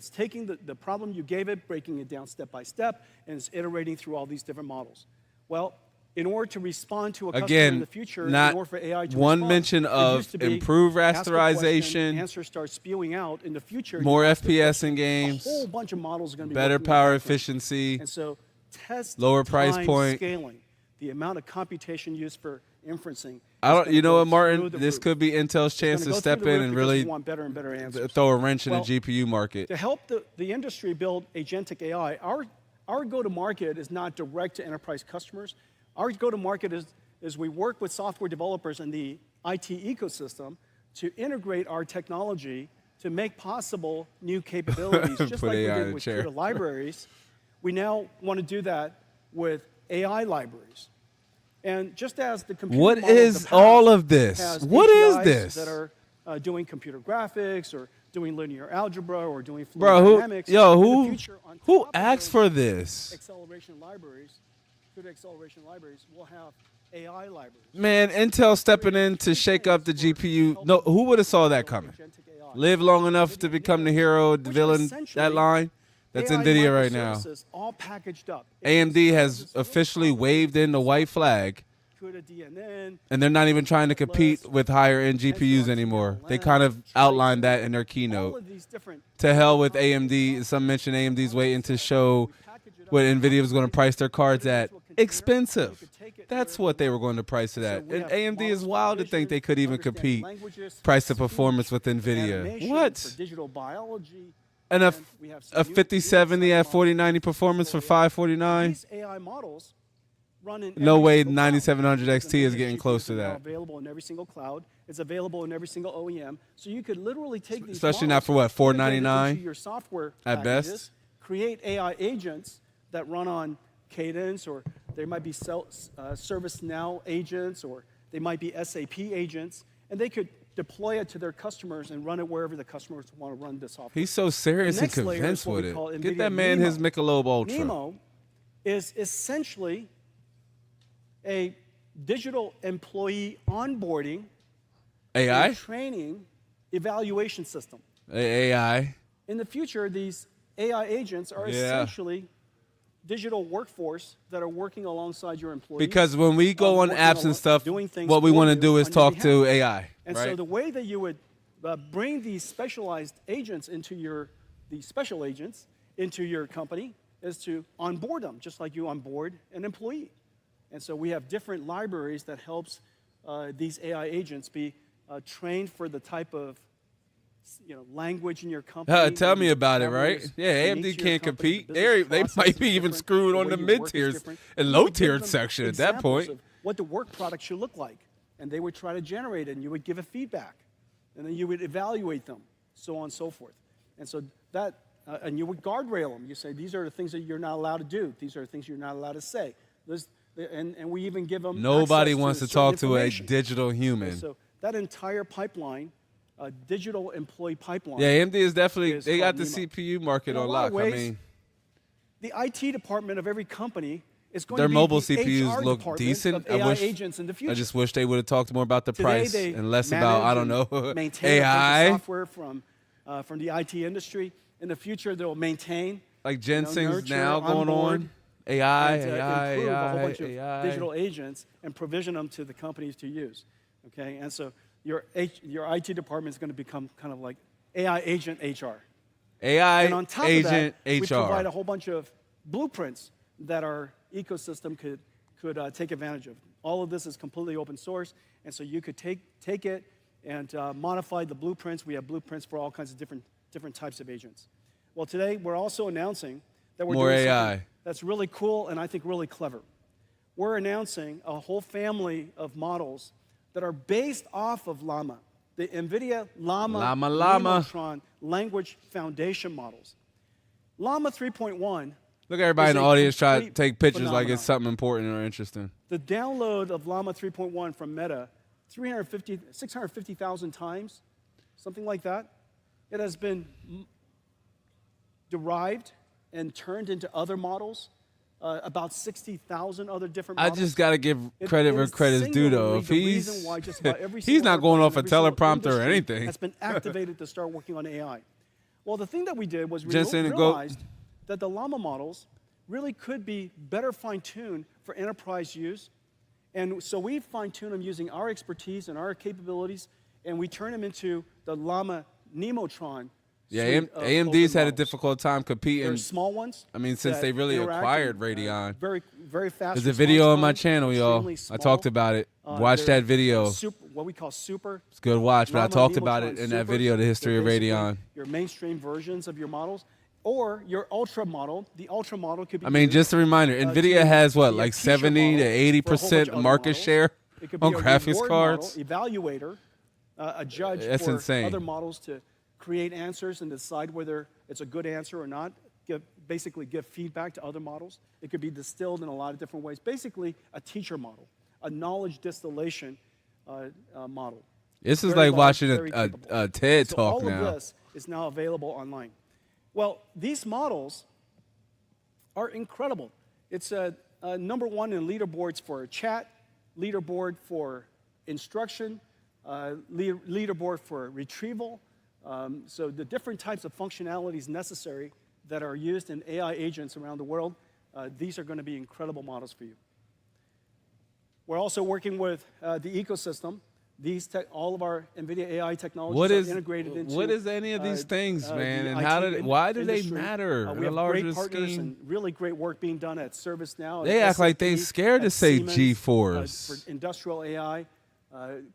taking the problem you gave it, breaking it down step by step, and it's iterating through all these different models. Well, in order to respond to a customer in the future, not in order for AI to one respond, mention it of used to be, improved ask a question, rasterization, answer starts spewing out. In the future, more you ask a FPS question, in games, a whole bunch of models are going to be better working power with that. efficiency, And so test lower price time point. scaling, the amount of computation used for inferencing. you know what, Martin? This This could be Intel's chance to step in and really better and better answers. throw a wrench in the GPU market. To help the industry build agentic AI, our go-to-market is not direct to enterprise customers. Our go-to-market is we work with software developers in the IT ecosystem to integrate our technology to make possible new capabilities, just like we did with CUDA libraries. We now want to do that with AI libraries. And just as the computer What model of is the past all of this? has What is APIs this? that are doing computer graphics or doing linear algebra or doing fluid Bro, dynamics. In the future, on who top of asked those for this? acceleration libraries, CUDA acceleration libraries, will have AI libraries. Man, Intel stepping in to shake up the GPU. No, who would have saw that coming? Live long enough to become the hero, the villain, that line? That's AI NVIDIA right now. microservices all packaged up. AMD has officially waved in the white flag, CUDA DNN, and they're not even trying to compete with higher-end GPUs anymore. They kind of outlined that in their all keynote. of these different To hell with AMD. Some mentioned AMD's waiting to show what NVIDIA was going to price their cards at. Expensive. That's what they were going to price it at. And AMD is wild to think they could even compete price to performance with NVIDIA. What? for digital biology. And a we have some new 5070 at models. 4090 performance for 549? These AI models run in No every way single cloud. 9700 XT is NVIDIA getting GPUs close to are now that. Available in every single cloud. It's available in every single OEM. So you could literally take these Especially models, not for what, integrate it $499 into your software at packages, best? create AI agents that run on Cadence, or they might be ServiceNow agents, or they might be SAP agents, and they could deploy it to their customers and run it wherever the customers want to run the software. He's so serious The and next layer is convinced what with we it. call Get NVIDIA that man his NeMo. Michelob Ultra. NeMo is essentially a digital employee onboarding AI? and training evaluation system. AI. In the future, these AI agents are essentially digital workforce that are working alongside your employees. Because when we go on apps and stuff, what we want to do is talk to AI. And right? so the way that you would bring these specialized agents into these special agents into your company is to onboard them, just like you onboard an employee. And so we have different libraries that helps these AI agents be trained for the type of language in your company. Tell me about it, right? Yeah, AMD can't compete. They might be even screwed on the mid-tiers and low-tiered section at that point. Of what the work product should look like. And they would try to generate it, and you would give it feedback. And then you would evaluate them, so on and so forth. And so that, and you would guardrail them. You say, these are the things that you're not allowed to do. These are the things you're not allowed to say. And we even give them Nobody wants to talk to a information. digital human. And so that entire pipeline, digital employee pipeline. Yeah, AMD is definitely, is they got called the NeMo. CPU market In a on lot of lock. I ways, mean, the IT department of every company is going their to be mobile the CPUs HR look department decent. of AI agents in the future. I just wish they would have talked more about the Today, price they and less about, I don't manage know, and maintain a bunch of AI. software from the IT industry. In the future, they'll maintain, Like Jensen's nurture, now going onboard, on. AI, and, AI, improve a whole AI, bunch AI. of digital agents and provision them to the companies to use. Okay, and so your IT department is going to become kind of like AI agent HR. AI And on top agent of that, we HR. provide a whole bunch of blueprints that our ecosystem could take advantage of. All of this is completely open source, and so you could take it and modify the blueprints. We have blueprints for all kinds of different types of agents. Well, today we're also announcing that we're More doing AI. something that's really cool and I think really clever. We're announcing a whole family of models that are based off of Llama, the NVIDIA Llama Nemotron language foundation models. Llama 3.1. Look at everybody in the audience try to take pictures like it's phenomenon. something important or interesting. The download of Llama 3.1 from Meta, 650,000 times, something like that. It has been derived and turned into other models, about 60,000 other different models. I just got to give credit where credit's due, though. If he's not going off a teleprompter or anything. Has been activated to start working on AI. Well, the thing that we did was we Jensen, realized that the Llama models really could be better fine-tuned for enterprise use. And so we fine-tune them using our expertise and our capabilities, and we turn them into the Llama Nemotron. Yeah, AMD's had a difficult time competing. They're small ones. I mean, since they really acquired Radeon. Very, very fast. There's a video on my response time, channel, y'all. extremely I small. talked about it. Watch They're that video. what we call super. It's a good watch, but I Llama talked about Nemotron it in that Supers. video, the history They're of basically Radeon. Your mainstream versions of your models. Or your Ultra model. The Ultra model could be I mean, just a reminder, NVIDIA has what, like 70 to 80% market share on graphics cards? Evaluator, a judge That's for insane. other models to create answers and decide whether it's a good answer or not. Basically give feedback to other models. It could be distilled in a lot of different ways. Basically, a teacher model, a knowledge distillation model. This is Very like large, watching very a capable. TED So talk all now. of this is now available online. Well, these models are incredible. It's number one in leaderboards for chat, leaderboard for instruction, leaderboard for retrieval. So the different types of functionalities necessary that are used in AI agents around the world, these are going to be incredible models for you. We're also working with the ecosystem. All of our NVIDIA AI technologies are integrated into. What is any of these things, man? the And IT why do they industry. matter We in a have larger great partners scheme? and really great work being done at ServiceNow. They at act like they SAP, scared to at say Siemens, G-Force. for industrial AI.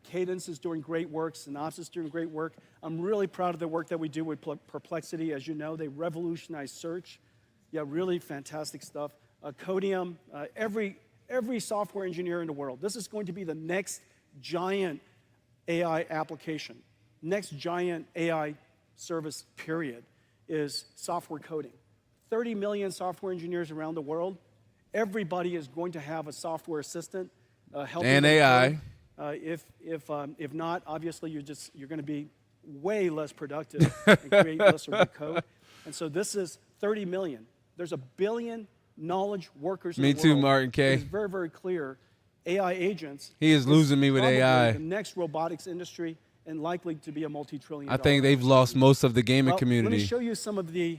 Cadence is doing great work. Synopsys is doing great work. I'm really proud of the work that we do with Perplexity. As you know, they revolutionized search. Yeah, really fantastic stuff. Codium, every software engineer in the world. This is going to be the next giant AI application. Next giant AI service, period, is software coding. 30 million software engineers around the world. Everybody is going to have a software assistant helping And them AI. code. If not, obviously you're going to be way less productive and create lesser good code. And so this is 30 million. There's 1 billion knowledge workers in the world. Me too, Martin K. It's very, very clear. AI agents. He is losing me with probably AI. The next robotics industry and likely to be a multi-trillion. I think they've lost most of the gaming community. Let me show you some of the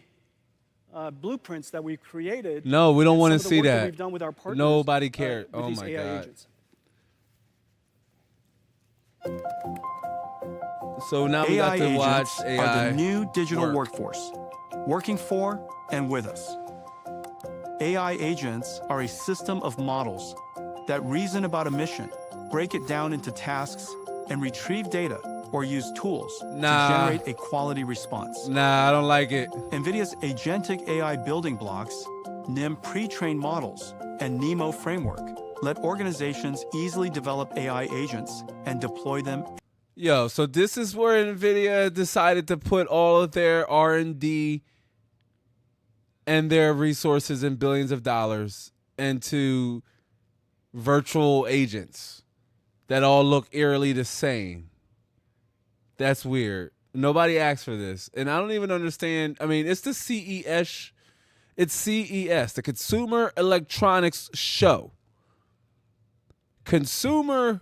blueprints that we've created. No, we don't want to and some of the see work that. We've done with our partners, Nobody cares. with Oh these my AI God. agents. So now we got to watch agents AI are the new digital work. workforce, working for and with us. AI agents are a system of models that reason about a mission, break it down into tasks, and retrieve data or use tools to generate a quality response. Nah, I don't like it. NVIDIA's agentic AI building blocks, NIM pre-trained models, and NEMO framework let organizations easily develop AI agents and deploy them. Yo, so this is where NVIDIA decided to put all of their R&D and their resources and billions of dollars into virtual agents that all look eerily the same. That's weird. Nobody asked for this. And I don't even understand. I mean, it's the CES. It's CES, the Consumer Electronics Show. Consumer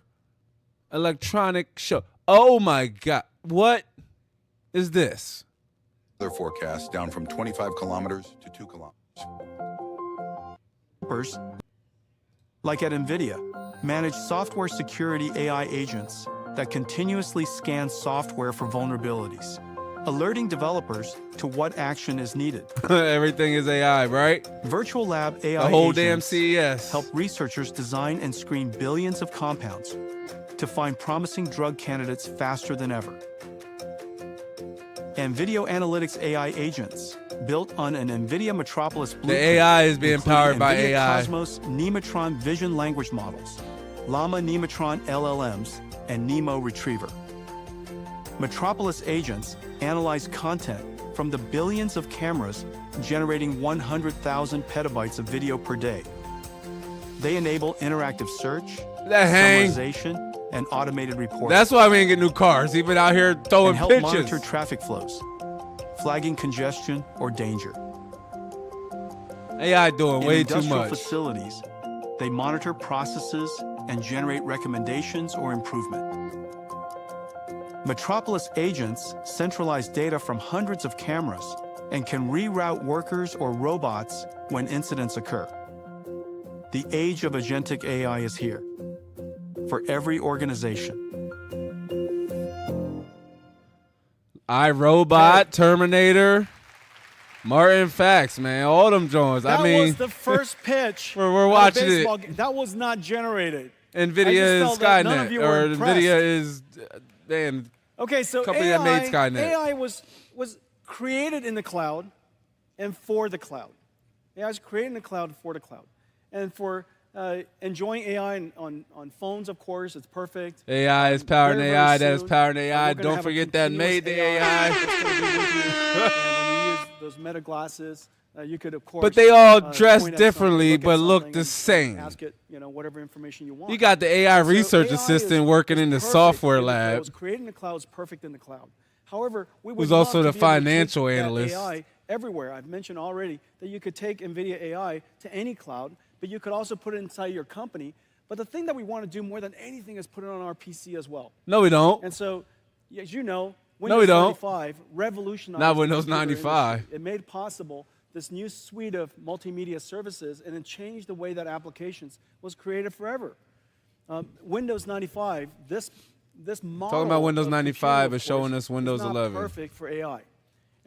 Electronic Show. Oh my God. What is this? Their forecast down from 25 kilometers to 2 kilometers. Like at NVIDIA, manage software security AI agents that continuously scan software for vulnerabilities, alerting developers to what action is needed. Everything is AI, right? Virtual Lab AI the whole damn agents CES help researchers design and screen billions of compounds to find promising drug candidates faster than ever. And video analytics AI agents built on an NVIDIA Metropolis blueprint. The AI is being powered by NVIDIA AI. Cosmos Nematron vision language models, Llama Nematron LLMs, and Nemo Retriever. Metropolis agents analyze content from the billions of cameras generating 100,000 petabytes of video per day. They enable interactive search, summarization, and automated reporting. That's why we ain't get new cars, even out here throwing and help pitches. Monitor traffic flows, flagging congestion or danger. AI doing way too industrial much. Facilities, they monitor processes and generate recommendations or improvement. Metropolis agents centralize data from hundreds of cameras and can reroute workers or robots when incidents occur. The age of agentic AI is here for every organization. iRobot, Terminator, Martin Fax, man, all them Jones. That I mean, was the first pitch. we're watching it. Game. That was not generated. NVIDIA is Skynet, or NVIDIA is damn. Okay, so company that made Skynet. AI was created in the cloud and for the cloud. AI was created in the cloud for the cloud, and for enjoying AI on phones, of course, it's perfect. AI is powering very, AI. very That is powering AI. Don't forget that made the AI. And when you use those Meta glasses, you could, of course. But they all dress point at differently, something, but look and the same. Ask it, whatever information you want. You got the AI research AI assistant is working in the perfect software in the cloud. lab. It was created in the cloud. It's perfect in the cloud. However, we would Who's love also to the be able to financial take that analyst. AI everywhere. I've mentioned already that you could take NVIDIA AI to any cloud, but you could also put it inside your company. But the thing that we want to do more than anything is put it on our PC as well. No, we don't. And so, as you know, we Windows don't. 95 revolutionized Not the Windows computer 95. industry. It made possible this new suite of multimedia services, and it changed the way that applications was created forever. Windows 95, this model Talking about Windows of 95 computer, is showing of us course, Windows is not 11. perfect for AI.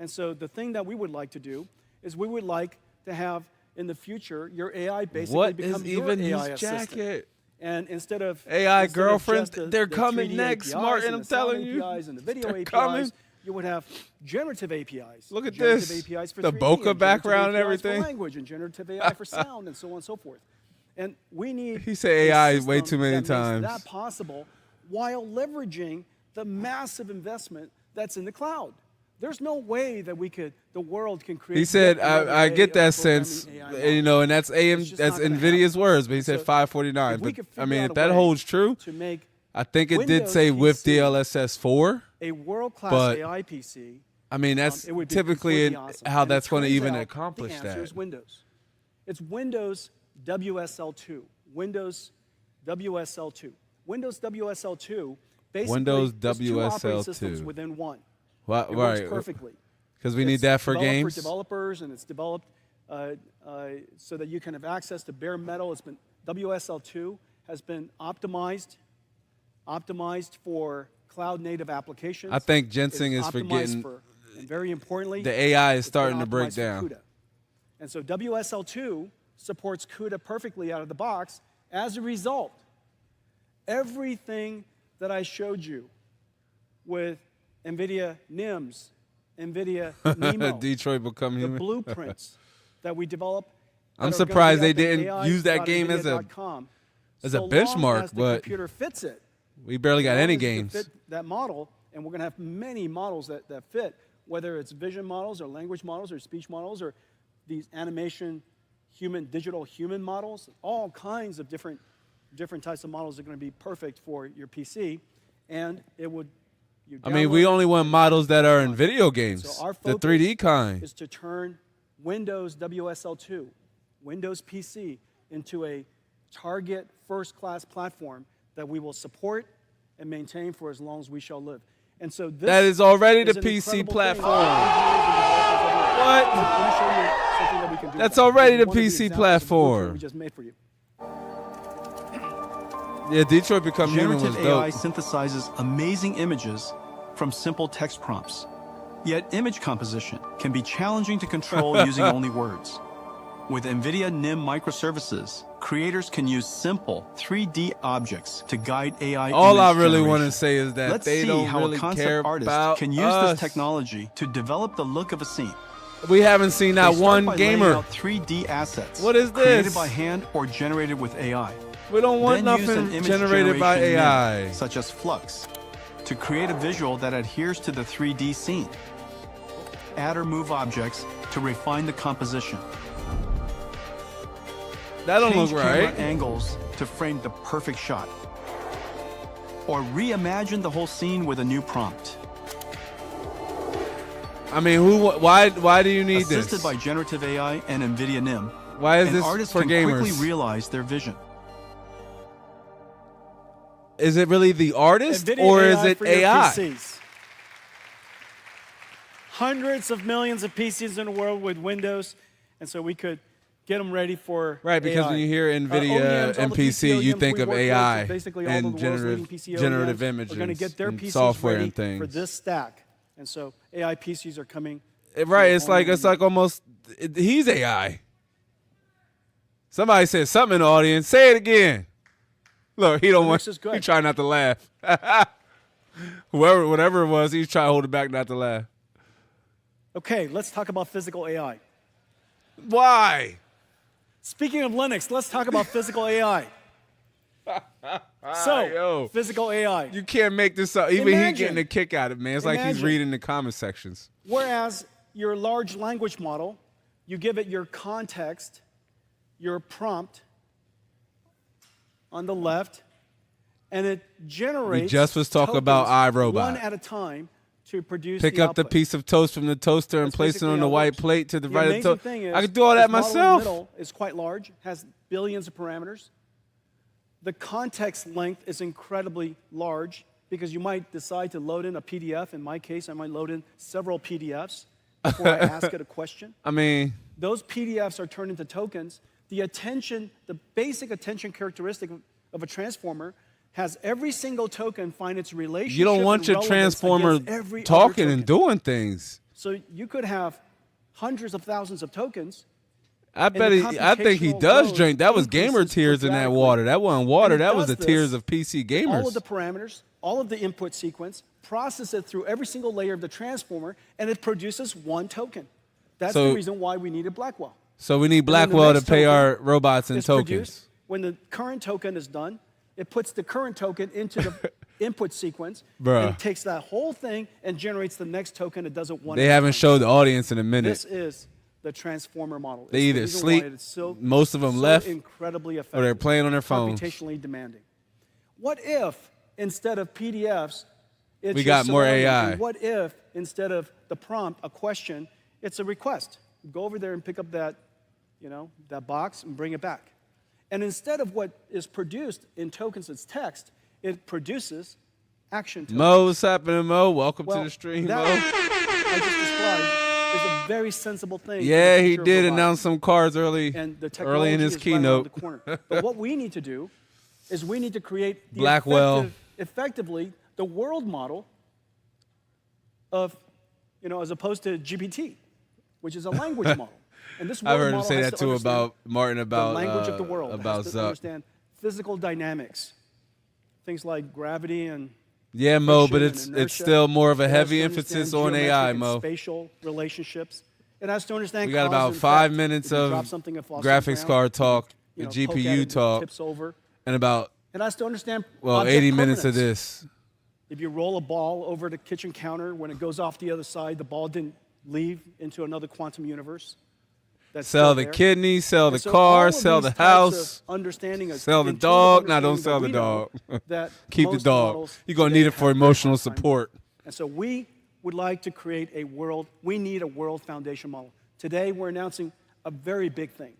And so the thing that we would like to do is we would like to have in the future your AI basically become your even AI his assistant. jacket? And instead of AI instead of girlfriends, just they're the coming 3D next, APIs Martin, and I'm the sound telling you. APIs and the video They're APIs, coming. you would have generative APIs. Look at generative this. APIs for The 3D, bokeh and background and generative APIs everything. for language and generative AI for sound and so on and so forth. And we need He said a AI way system too many that times. makes that possible while leveraging the massive investment that's in the cloud. There's no way that the world can create. He said, yet another I way get of that programming sense, AI and that's It's just that's not gonna NVIDIA's happen. words, but he said So 549. if we But could I figure mean, out if a that way holds true, to make I think it did Windows say with PC DLSS 4. a world-class but AI PC. I mean, that's It would be typically completely awesome. how And that's it going to turns even out accomplish the answer that. is Windows. It's Windows WSL2. Windows WSL2. Windows WSL2 basically Windows is two operating WSL2. systems within one. Well, It works right. perfectly. Because we need that for developed games. for developers, and it's developed so that you can have access to bare metal. WSL2 has been optimized for cloud-native applications. I think Jensen It's is optimized forgetting and very importantly, the AI is it's been starting to break optimized for down. CUDA. And so WSL2 supports CUDA perfectly out of the box. As a result, everything that I showed you with NVIDIA NIMS, NVIDIA NeMo, Detroit Become the Human. blueprints that we develop. I'm surprised they didn't use that game as a benchmark, as the but computer fits it. we barely got As long any as it can games. fit that model, and we're going to have many models that fit, whether it's vision models or language models or speech models or these animation digital human models. All kinds of different types of models are going to be perfect for your PC, and it would. I mean, we only want models that are in video games, So our the focus 3D kind. is to turn Windows WSL2, Windows PC, into a target first-class platform that we will support and maintain for as long as we shall live. And so this That is already the an PC incredible platform. thing. What? Let me show you something that we can do That's about it. already the One of PC examples of the platform. blueprint we just made for you. Yeah, Detroit Become Human was Generative AI dope. synthesizes amazing images from simple text prompts. Yet image composition can be challenging to control using only words. With NVIDIA NIM microservices, creators can use simple 3D objects to guide AI All image I really generation. want to say is that Let's they see don't how really a concept care artist about can use us. this technology to develop the look of a scene. We haven't seen They that start one by laying gamer. out 3D assets. What is Created this? by hand or generated with AI. We don't want Then use an nothing image generated by generation AI. NIM, such as Flux, to create a visual that adheres to the 3D scene. Add or move objects to refine the composition. That don't Change look camera right. angles to frame the perfect shot. Or reimagine the whole scene with a new prompt. I mean, why do you need Assisted this? by generative AI and NVIDIA NIM, Why is an this artist for can gamers? quickly realize their vision. Is it really the artist NVIDIA or AI is it for your AI? PCs. Hundreds of millions of PCs in the world with Windows, and so we could get them ready for Right, because AI. when you hear NVIDIA OEMs, all and the PC, you OEMs think we of work with, AI basically all and of the world's leading PC generative OEMs images are going to get their and PCs software ready and things. for this stack, and so AI PCs are coming. Right, to it's all like almost he's AI. Somebody said something in the audience. Say it again. Look, he don't want. This is good. He trying not to laugh. Whatever it was, he's trying to hold it back not to laugh. Okay, let's talk about physical AI. Why? Speaking of Linux, let's talk about physical AI. So, Yo. physical AI. You can't make this up. Even he Imagine. getting a kick out of it, man. It's like he's Imagine. reading the comment sections. Whereas your large language model, you give it your context, your prompt on the left, and it generates. We just was talking tokens about iRobot. one at a time to produce. Pick the up the output. piece of toast from the toaster and That's place it basically on how the it white works. plate to the right of the amazing toast. thing is, I could do all that this model in the myself. middle is quite large, has billions of parameters. The context length is incredibly large because you might decide to load in a PDF. In my case, I might load in several PDFs before I ask it a question. I mean, Those PDFs are turned into tokens. The basic attention characteristic of a transformer has every single token find its relationship. you don't want and your relevance transformer against every other talking and token. doing things. So you could have hundreds of thousands of tokens. I bet the I think he computational does load drink. That was gamer increases tears in that dramatically. water. That wasn't water. And it That was the does tears this. of PC gamers. All of the parameters, all of the input sequence, process it through every single layer of the transformer, and it produces one token. That's So- the reason why we needed Blackwell. So we need And then the Blackwell to next pay token our robots in is tokens. produced. When the current token is done, it puts the current token into the input sequence, Bruh. and it takes that whole thing and generates the next token. It does it one They at a haven't time. showed the audience in a minute. This is the transformer model. They It's the either reason sleep, why it's so, most of them so left, incredibly effective, or they're playing on their phones. computationally demanding. What if instead of PDFs, it's We your got more scenario? AI. And what if instead of the prompt, a question, it's a request? Go over there and pick up that, that box and bring it back. And instead of what is produced in tokens as text, it produces action tokens. Mo, what's happening, Mo? Welcome Well, to the stream, that Mo. I just described is a very sensible thing. for Yeah, the he future of did robotics. announce some cars early And the in his technology is right around keynote. the corner. But what we need to do is we need to create the Blackwell. effectively the world model of, as opposed to GPT, which is a language model. And this world I've heard him model say has that to too understand about Martin, about the language of the world. It about has to Zuck. understand physical dynamics, things like gravity and Yeah, Mo, but friction and it's inertia. still more of a It has heavy to emphasis understand on AI, geometric and Mo. spatial relationships. It has to understand We got cause about and 5 effect. minutes If you of drop something, it falls to the graphics ground, card talk, you the know, poke at it GPU and it talk, tips over. and about, It has to understand well, object 80 minutes of permanence. this. If you roll a ball over the kitchen counter, when it goes off the other side, the ball didn't leave into another quantum universe. That's Sell still the there. kidney, sell the And so car, all of sell these the types of house, understanding of sell the intuitive dog. No, don't understanding sell that the we know dog. that Keep the most dog. models You're going to today need it for have a very emotional hard time. support. And so we would like to create a world, we need a world foundation model. Today we're announcing a very big thing.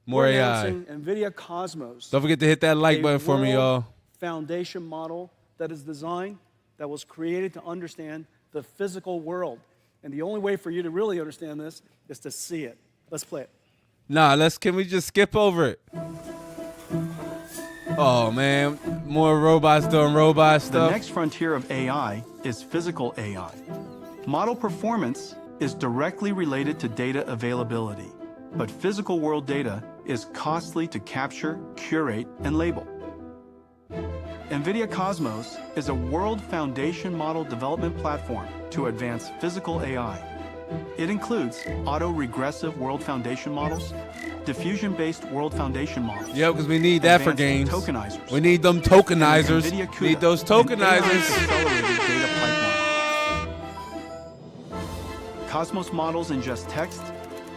More We're AI. announcing NVIDIA Cosmos. Don't forget to hit that like a button for me, world y'all. foundation model that is designed, that was created to understand the physical world. And the only way for you to really understand this is to see it. Let's play it. Nah, can we just skip over it? Oh, man. More robots doing robot The stuff. next frontier of AI is physical AI. Model performance is directly related to data availability, but physical world data is costly to capture, curate, and label. NVIDIA Cosmos is a world foundation model development platform to advance physical AI. It includes auto-regressive world foundation models, diffusion-based world foundation models. Yeah, because we need that for games. advanced tokenizers. We need them tokenizers. NVIDIA CUDA, Need those an tokenizers. AI-accelerated data pipeline. Cosmos models ingest text,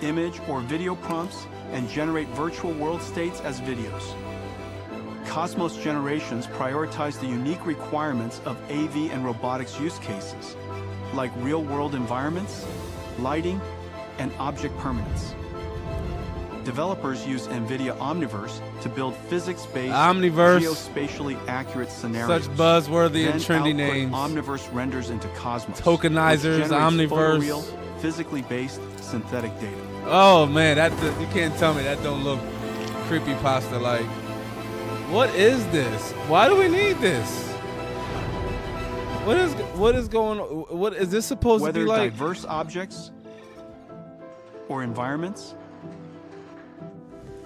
image, or video prompts and generate virtual world states as videos. Cosmos generations prioritize the unique requirements of AV and robotics use cases, like real-world environments, lighting, and object permanence. Developers use NVIDIA Omniverse to build physics-based, Omniverse. geospatially accurate scenarios. Such buzzworthy Then and trendy output names. Omniverse renders into Cosmos. Tokenizers, which generates Omniverse. photoreal, physically based synthetic data. Oh, man. You can't tell me that don't look creepy pasta like. What is this? Why do we need this? What is going on? What is this supposed Whether to be like? diverse objects or environments,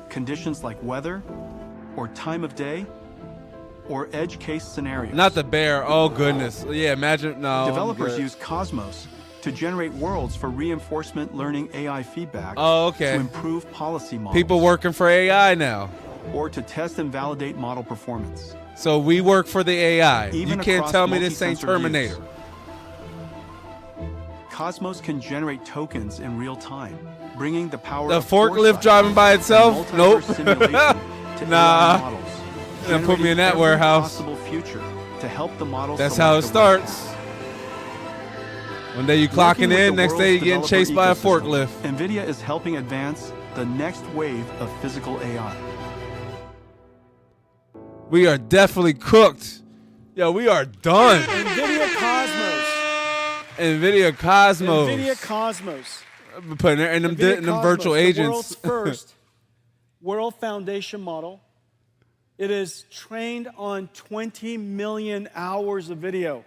conditions like weather or time of day, or edge case scenarios. Not the bear. Oh, goodness. Yeah, imagine. No. I'm Developers good. use Cosmos to generate worlds for reinforcement learning AI feedback Oh, okay. to improve policy models. People working for AI now. Or to test and validate model performance. So we work for the AI. Even You can't across tell me this ain't multi-sensor Terminator. views. Cosmos can generate tokens in real time, bringing the power The of forklift foresight driving by and itself? multiverse Nope. simulation to Nah. AI models, Gonna put me in generating that every warehouse. possible future to help the models. That's select how it the right starts. path. One day you Working clocking with in, the next day you world's getting chased by a developer forklift. ecosystem, NVIDIA is helping advance the next wave of physical AI. We are definitely cooked. Yo, we are done. NVIDIA Cosmos. NVIDIA Cosmos. NVIDIA Cosmos. Putting it in them, NVIDIA in them Cosmos, virtual the agents. world's first world foundation model. It is trained on 20 million hours of video.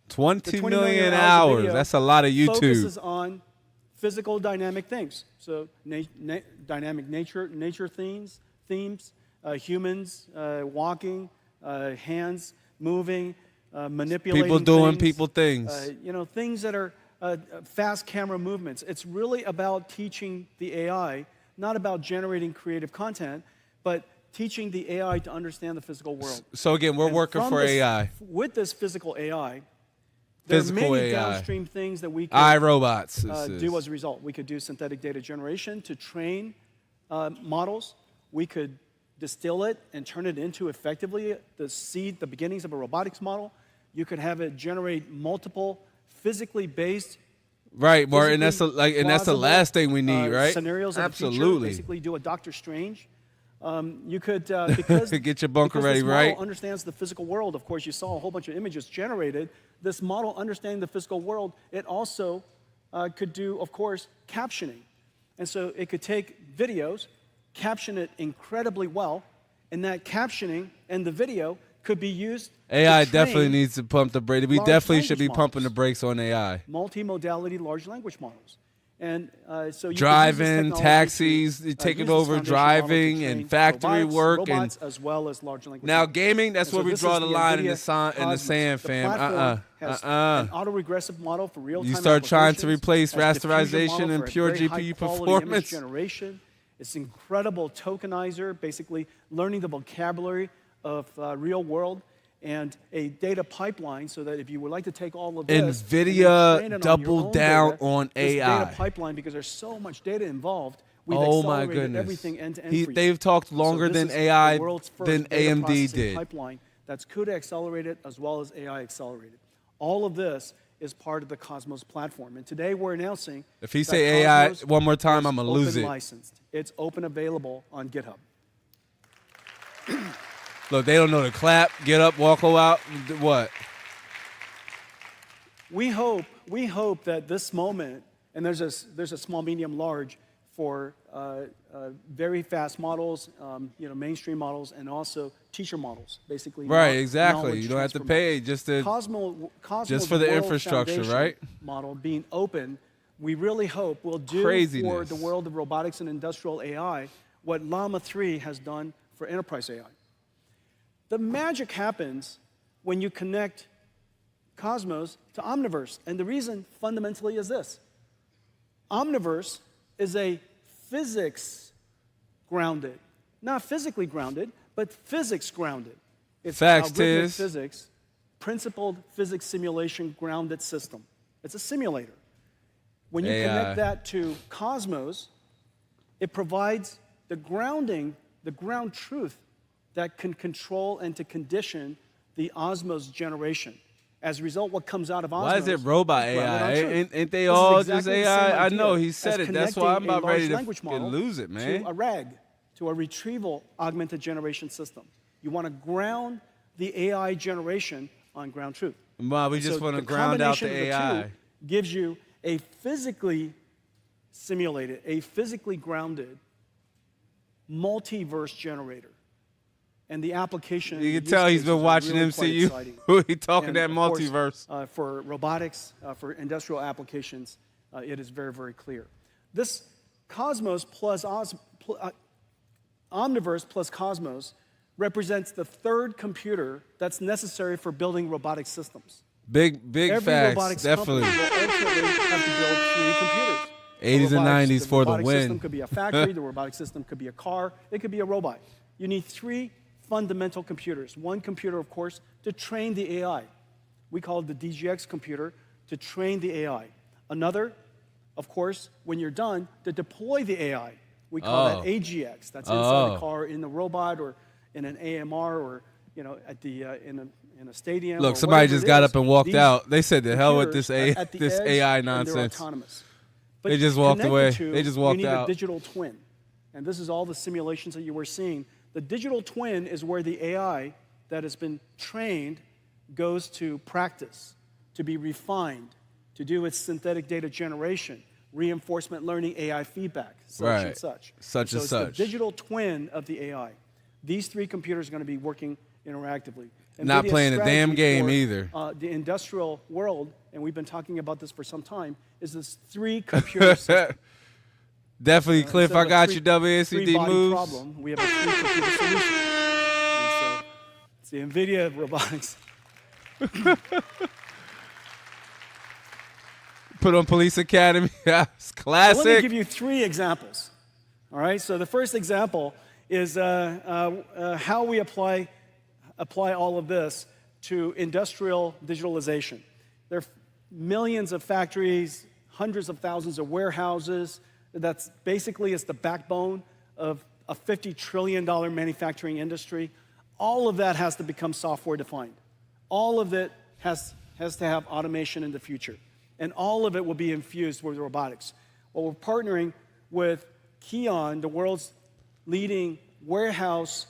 20 The 20 million of hours. video That's a lot of YouTube. Focuses on physical dynamic things. So dynamic nature themes, humans walking, hands moving, manipulating People doing things, people things. Things that are fast camera movements. It's really about teaching the AI, not about generating creative content, but teaching the AI to understand the physical world. So again, we're And working from for this- AI. With this physical AI, there Physical are many AI. downstream things that we could iRobots. do as a result. We could do synthetic data generation to train models. We could distill it and turn it into effectively the beginnings of a robotics model. You could have it generate multiple physically based, Right, Martin. physically That's the plausible, last thing we need, right? scenarios of the future. Absolutely. Basically, do a Doctor Strange. You could because Get your bunker because ready, this model right? understands the physical world. Of course, you saw a whole bunch of images generated. This model understanding the physical world, it also could do, of course, captioning, and so it could take videos, caption it incredibly well, and that captioning and the video could be used. AI to definitely train needs to pump the brakes. We large definitely should be language pumping the models. brakes on AI. Multimodality large language models. And so you driving, taxis, taking over driving and factory work robots, and as well as large language now models. gaming. That's where we draw the line in the Cosmos. sand, fam. Platform has an autoregressive model for real-time You start trying to applications, replace has diffusion rasterization model and for a pure very GPU high-quality performance. image generation. It's incredible tokenizer, basically learning the vocabulary of real world, and a data pipeline so that if you would like to take all of this, NVIDIA doubled down on AI. Data pipeline, because there's so much data involved. We've Oh my accelerated goodness! everything end to end for you. They've talked longer So than this is AI the world's first than data AMD processing did. pipeline that's CUDA accelerated as well as AI accelerated. All of this is part of the Cosmos platform. And today we're announcing If he that say AI Cosmos one more time, is I'm gonna lose open it. licensed. It's open available on GitHub. Look, they don't know to clap, get up, walk out. What? We hope that this moment, and there's a small, medium, large for very fast models, mainstream models, and also teacher models, basically. Right, exactly. knowledge You don't have to transfer pay models. just for the World infrastructure, Foundation right? Model being open, we really hope will do for the world of robotics and industrial AI what Llama 3 has done for enterprise AI. The magic happens when you connect Cosmos to Omniverse. And the reason fundamentally is this. Omniverse is a physics grounded, not physically grounded, but physics grounded. It's algorithmic physics, principled physics simulation grounded system. It's a simulator. When you connect that to Cosmos, it provides the grounding, the ground truth that can control and to condition the Osmos generation. As a result, what comes out of Osmos... Why is it robot AI? Ain't they all just AI? I know, he said it. That's why I'm about ready to lose it, man. To a RAG, to a retrieval augmented generation system. You want to ground the AI generation on ground truth. Ma, we just want to ground out the AI. Gives you a physically simulated, a physically grounded multiverse generator. And the application... You can tell he's been watching really MCU. He's talking that multiverse. Course, for robotics, for industrial applications, it is very, very clear. This Cosmos plus Omniverse plus Cosmos represents the third computer that's necessary for building robotic systems. Big Every facts, robotics definitely. company will ultimately have to build 3 computers. 80s and 90s for the robotic win. system could be a factory, the robotic system could be a car, it could be a robot. You need 3 fundamental computers. One computer, of course, to train the AI. We call it the DGX computer, to train the AI. Another, of course, when you're done, to deploy the AI. We call that AGX. That's inside the car, in the robot, or in an AMR, or at the in a stadium. Look, somebody just got up and walked out. They said, "The hell with this AI nonsense." They're autonomous. They just walked away. They just walked out. You need out. a digital twin, and this is all the simulations that you were seeing. The digital twin is where the AI that has been trained goes to practice, to be refined, to do its synthetic data generation, reinforcement learning, AI feedback, such and such. Such and it's such. the digital twin of the AI. These 3 computers are going to be working interactively. Not NVIDIA's playing a damn game for, either. The industrial world, and we've been talking about this for some time, is this 3 computer system. Definitely, Cliff. I got you. WACD moves. Problem. We have a 3-computer solution. And so it's the NVIDIA of robotics. Put on Police Academy. It's classic. So let me give you 3 examples. All right. So the first example is how we apply all of this to industrial digitalization. There are millions of factories, hundreds of thousands of warehouses. That's basically is the backbone of a $50 trillion manufacturing industry. All of that has to become software defined. All of it has to have automation in the future. And all of it will be infused with robotics. Well, we're partnering with Keon, the world's leading warehouse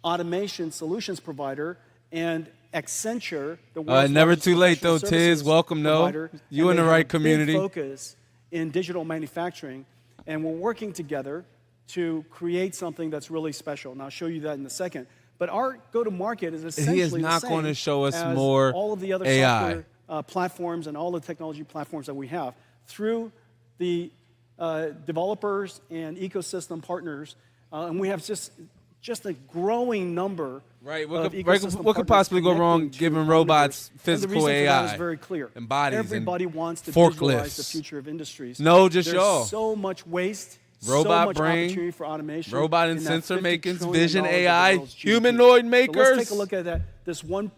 automation solutions provider, and Accenture, the world's never largest too late though, professional Tiz. services Welcome, provider. You in the right community. Big focus in digital manufacturing, and we're working together to create something that's really special. And I'll show you that in a second. But our go-to-market is essentially He is not the going to same show us as more all of the other AI. software platforms and all the technology platforms that we have through the developers and ecosystem partners, and we have just a growing number. Right. What could possibly go wrong giving robots physical and the reason AI? For that is very clear. And bodies Everybody and wants to forklifts. visualize the future of industries. No, just There's y'all. so much waste. Robot so much brain, opportunity for automation. robot and in that sensor $50 makers, trillion vision of the AI, world's GDP. humanoid So makers. let's take a look at that. This one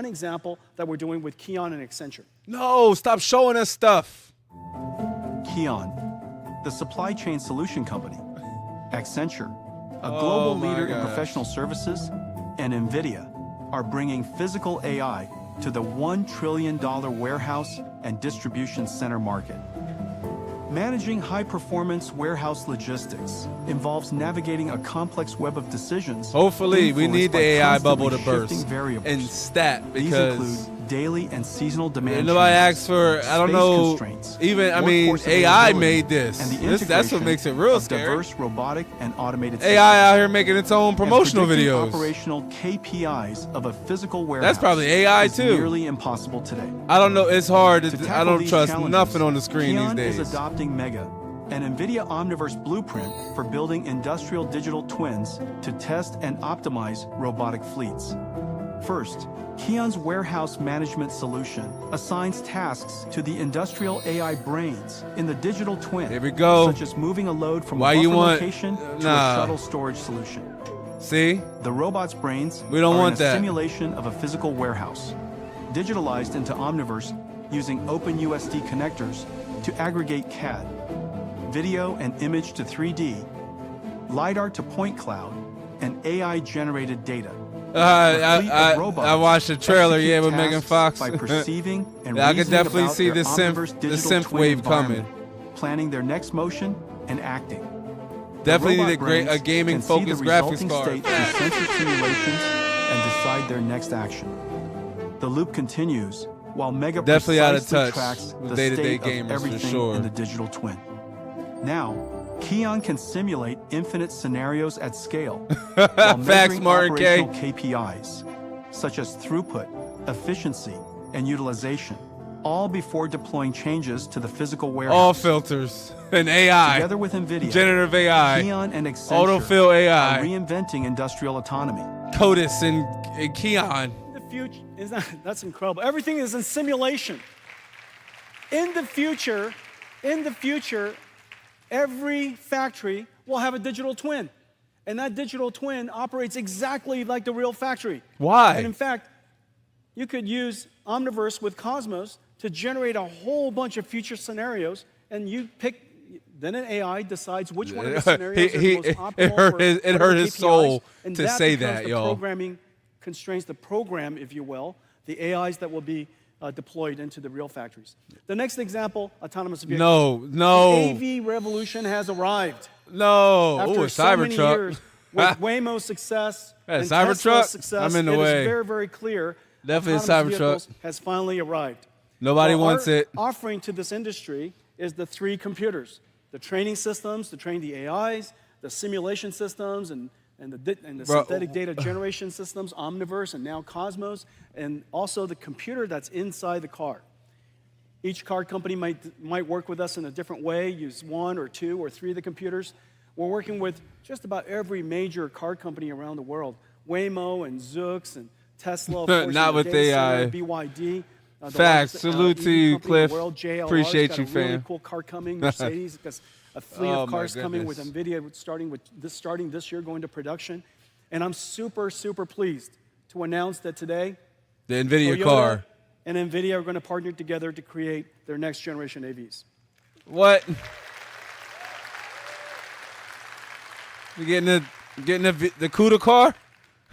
example that we're doing with Keon and Accenture. No, stop showing us stuff. Keon, the supply chain solution company, Accenture, a global leader in professional services, and NVIDIA are bringing physical AI to the $1 trillion warehouse and distribution center market. Managing high-performance warehouse logistics involves navigating a complex web of decisions. Hopefully, we need the AI bubble to burst variables. and stat These because include daily and seasonal demand. nobody changes, asks for, I don't space know, constraints, even, I mean, workforce AI availability, made this. and the That's what makes it real of scary. diverse robotic and automated AI out here making its own promotional predicting videos. Operational KPIs of a physical warehouse. That's probably AI is too. Nearly impossible today. I don't know. It's hard. To I tackle don't these trust challenges, nothing on the screen Keon these days. is adopting Mega, an NVIDIA Omniverse blueprint for building industrial digital twins to test and optimize robotic fleets. First, Keon's warehouse management solution assigns tasks to the industrial AI brains in the digital twin. Here we go. Such as moving a load from Why a buffer you want- location to nah. a shuttle storage solution. See? The robot's brains We don't are want in a that. simulation of a physical warehouse, digitalized into Omniverse using OpenUSD connectors to aggregate CAD, video and image to 3D, LiDAR to point cloud, and AI-generated data. I watched the trailer, yeah, with Megan Fox. By perceiving and I could reasoning definitely about see their the Omniverse digital synth twin wave coming. environment, planning their next motion and acting. Definitely The need robot a brains gaming can see the focused graphics resulting card. state through sensor simulations and decide their next action. The loop continues while Mega Definitely out of precisely touch tracks with the day-to-day state gamers, of for everything sure. in the digital twin. Now, Keon can simulate infinite scenarios at scale while Facts, measuring Martin K. operational KPIs such as throughput, efficiency, and utilization, all before deploying changes to the physical warehouse. All filters and AI. Together with NVIDIA, generative AI, Keon and Accenture autofill AI, are reinventing industrial autonomy. CODIS and Keon. The future is that's incredible. Everything is in simulation. In the future, every factory will have a digital twin. And that digital twin operates exactly like the real factory. Why? And in fact, you could use Omniverse with Cosmos to generate a whole bunch of future scenarios, and you pick, then an AI decides which one of the scenarios is most optimal it hurt his soul and to say becomes that, the y'all. Programming constraints the program, if you will, the AIs that will be deployed into the real factories. The next example, autonomous vehicles. No. The AV revolution has arrived. No. After Ooh, a so many Cybertruck. years, with Waymo's success and Cybertruck? Tesla's success, I'm in the it way. is very, very clear Definitely a autonomous Cybertruck. vehicles has finally arrived. Nobody wants our it. offering to this industry is the three computers: the training systems to train the AIs, the simulation systems, and the synthetic data generation systems, Omniverse, and now Cosmos, and also the computer that's inside the car. Each car company might work with us in a different way, use one or two or three of the computers. We're working with just about every major car company around the world: Waymo and Zoox and Tesla, of course, Not in the with data AI. center, BYD. The Facts. largest, Salute EV to you, company in the Cliff. world, JLR's Appreciate got you, a really fam. cool car coming. Mercedes, because a fleet Oh, of my cars coming with goodness. NVIDIA starting this year, going to production. And I'm super, super pleased to announce that today, The NVIDIA Toyota car. and NVIDIA are going to partner together to create their next generation AVs. What? You getting the CUDA car?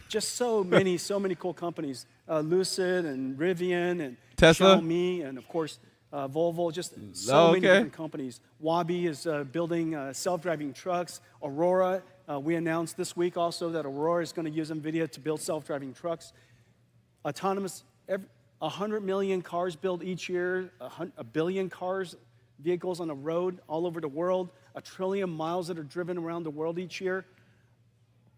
Just so many cool companies. Lucid and Rivian and Tesla? Xiaomi and, of course, Volvo, just so many okay. different companies. Wabi is building self-driving trucks. Aurora, we announced this week also that Aurora is going to use NVIDIA to build self-driving trucks. Autonomous, 100 million cars built each year, a billion vehicles on the road all over the world, 1 trillion miles that are driven around the world each year.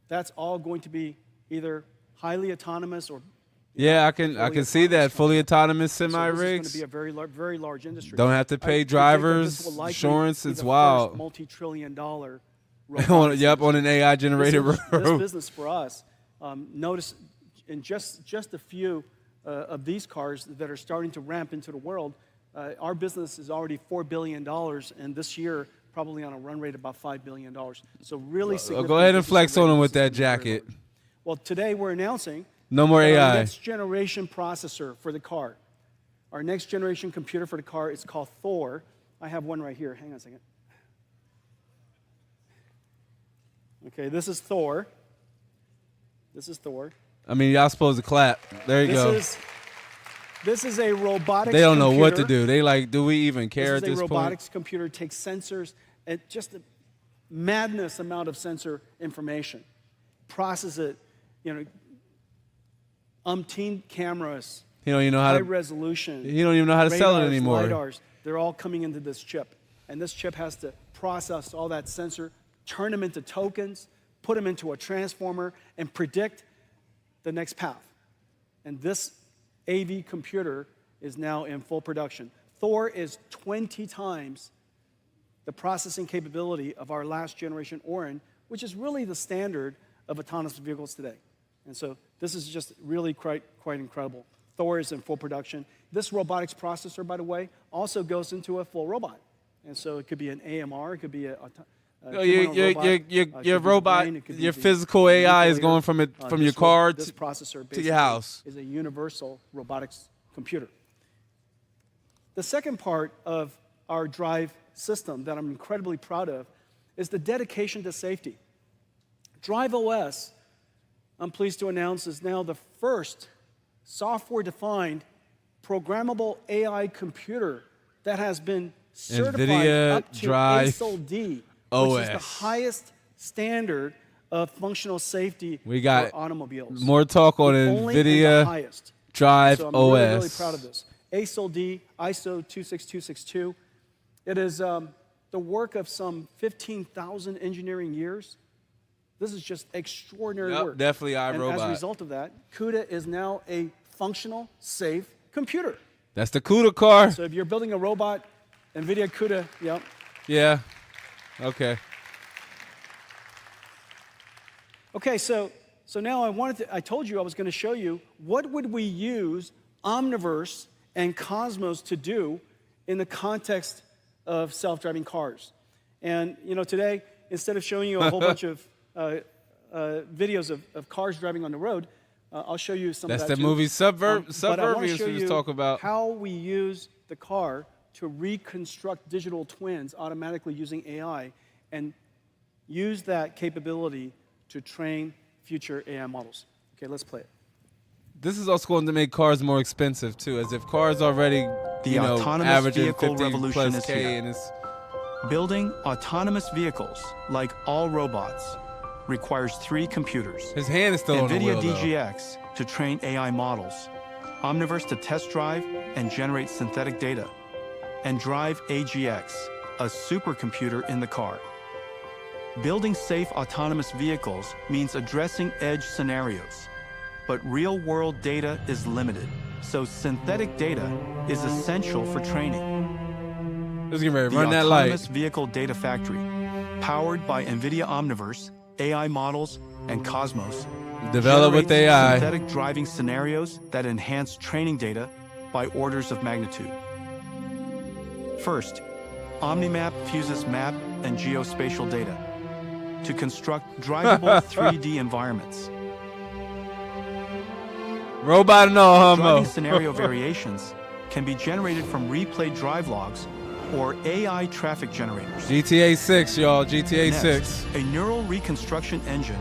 That's all going to be either highly autonomous or Yeah, I can see that fully autonomous semi So this is going rigs. to be a very large industry. Don't have to I pay predict that drivers, this will likely insurance. be It's the wild. first multi-trillion-dollar On an AI generated road. This business for us. Notice in just a few of these cars that are starting to ramp into the world, our business is already $4 billion, and this year probably on a run rate about $5 billion. So really significant. Go ahead and business flex on them already. with that This is very jacket. large. Well, today we're announcing No more that our AI. next generation processor for the car. Our next generation computer for the car is called Thor. I have one right here. Hang on a second. Okay, this is Thor. This is Thor. I mean, y'all supposed to clap. There you go. This is a robotics They don't know what to computer. do. They like, do we even care at This is this a point? robotics computer. It takes sensors and just a madness amount of sensor information. Process it, umpteen cameras, He don't even know how high to. resolution. He don't even know how to sell it radars, anymore. LiDARs, they're all coming into this chip. And this chip has to process all that sensor, turn them into tokens, put them into a transformer, and predict the next path. And this AV computer is now in full production. Thor is 20 times the processing capability of our last generation Orin, which is really the standard of autonomous vehicles today. And so this is just really quite incredible. Thor is in full production. This robotics processor, by the way, also goes into a full robot. And so it could be an AMR, it could be a Your robot, your physical AI is going from your car this processor to your house. is a universal robotics computer. The second part of our drive system that I'm incredibly proud of is the dedication to safety. Drive OS, I'm pleased to announce, is now the first software-defined programmable AI computer that has been certified NVIDIA up to Drive ASIL D, OS. which is the highest standard of functional safety We got for automobiles. more talk on Only and the NVIDIA highest. Drive So I'm OS. really proud of this. ASIL D, ISO 26262. It is the work of some 15,000 engineering years. This is just extraordinary Yep, work. definitely And iRobot. as a result of that, CUDA is now a functional, safe computer. That's the CUDA car. So if you're building a robot, NVIDIA CUDA, yep. Yeah. Okay. Okay, so now I told you I was going to show you what would we use Omniverse and Cosmos to do in the context of self-driving cars. And today, instead of showing you a whole bunch of videos of cars driving on the road, I'll show you some That's of that the too. movie But I want to Subverbience show we was you talking about. how we use the car to reconstruct digital twins automatically using AI and use that capability to train future AI models. Okay, let's play it. This is also going to make cars more expensive too, as if cars already, The autonomous averaging vehicle 50 revolution plus is K, here. and it's Building autonomous vehicles, like all robots, requires 3 computers. his hand is still on the NVIDIA wheel, though. DGX to train AI models, Omniverse to test drive and generate synthetic data, and Drive AGX, a supercomputer in the car. Building safe autonomous vehicles means addressing edge scenarios, but real-world data is limited, so synthetic data is essential for training. Let's get ready. The Run that Autonomous light. Vehicle Data Factory, powered by NVIDIA Omniverse, AI models, and Cosmos, Develop with generates AI. synthetic driving scenarios that enhance training data by orders of magnitude. First, OmniMap fuses map and geospatial data to construct drivable 3D environments. Robot and all, Driving homo. scenario variations can be generated from replayed drive logs or AI traffic generators. GTA 6, y'all. GTA Next, 6. a neural reconstruction engine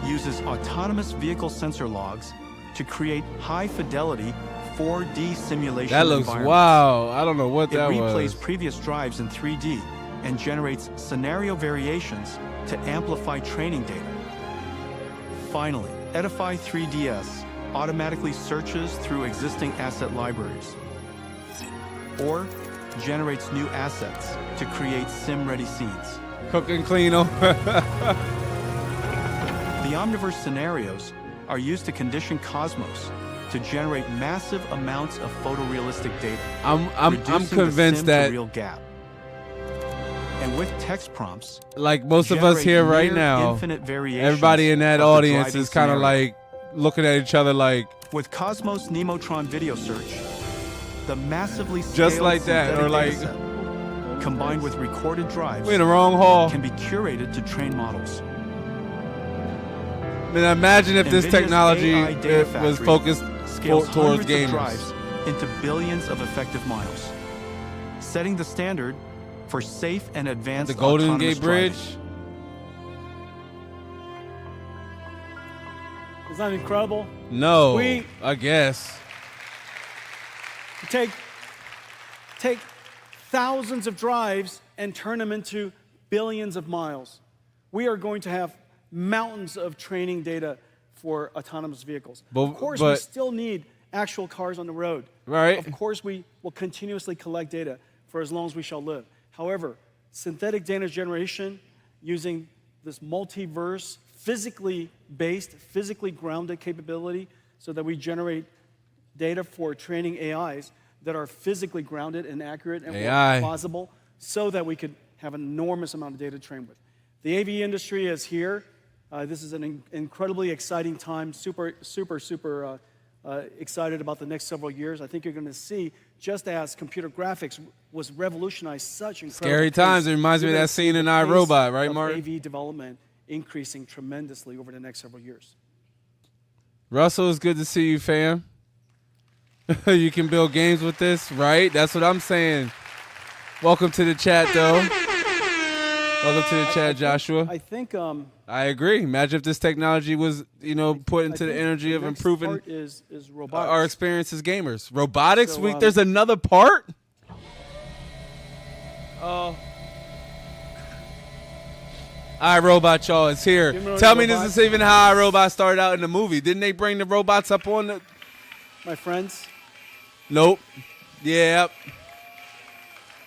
uses autonomous vehicle sensor logs to create high-fidelity 4D simulation That looks environments. wow. I don't know what It that replays was. previous drives in 3D and generates scenario variations to amplify training data. Finally, Edify 3DS automatically searches through existing asset libraries or generates new assets to create sim-ready scenes. Cook and clean them. The Omniverse scenarios are used to condition Cosmos, to generate massive amounts of photorealistic data. I'm reducing convinced the sim that to real gap. And with text prompts, like most of us here right now, everybody in that audience is kind of like looking at each other like, with Cosmos Nemotron video search, the massively just like that, or like combined with recorded drives, we're in the wrong hall, can be curated to train models. I mean, imagine if this NVIDIA's technology AI data was factory focused scales towards hundreds of gamers. drives into billions of effective miles, setting the standard for safe and advanced The Golden autonomous Gate Bridge. driving. Isn't that incredible? No, We I guess. take thousands of drives and turn them into billions of miles. We are going to have mountains of training data for autonomous vehicles. Of course, we still need actual cars on the road. Right. Of course, we will continuously collect data for as long as we shall live. However, synthetic data generation using this multiverse, physically based, physically grounded capability so that we generate data for training AIs that are physically grounded and accurate and plausible so that we could have an enormous amount of data to train with. The AV industry is here. This is an incredibly exciting time, super excited about the next several years. I think you're going to see, just as computer graphics was revolutionized such incredible Scary times. It reminds me of that scene in iRobot, right, Martin? AV development increasing tremendously over the next several years. Russell, it's good to see you, fam. You can build games with this, right? That's what I'm saying. Welcome to the chat, though. Welcome to the chat, Joshua. I think I agree. Imagine if this technology was, put into the energy of improving part is robotics. our experience as gamers. Robotics? So, There's another part? Oh. iRobot, y'all, it's here. Tell me this is even how iRobot started out in the movie. Didn't they bring the robots up on the... My friends? Nope. Yep.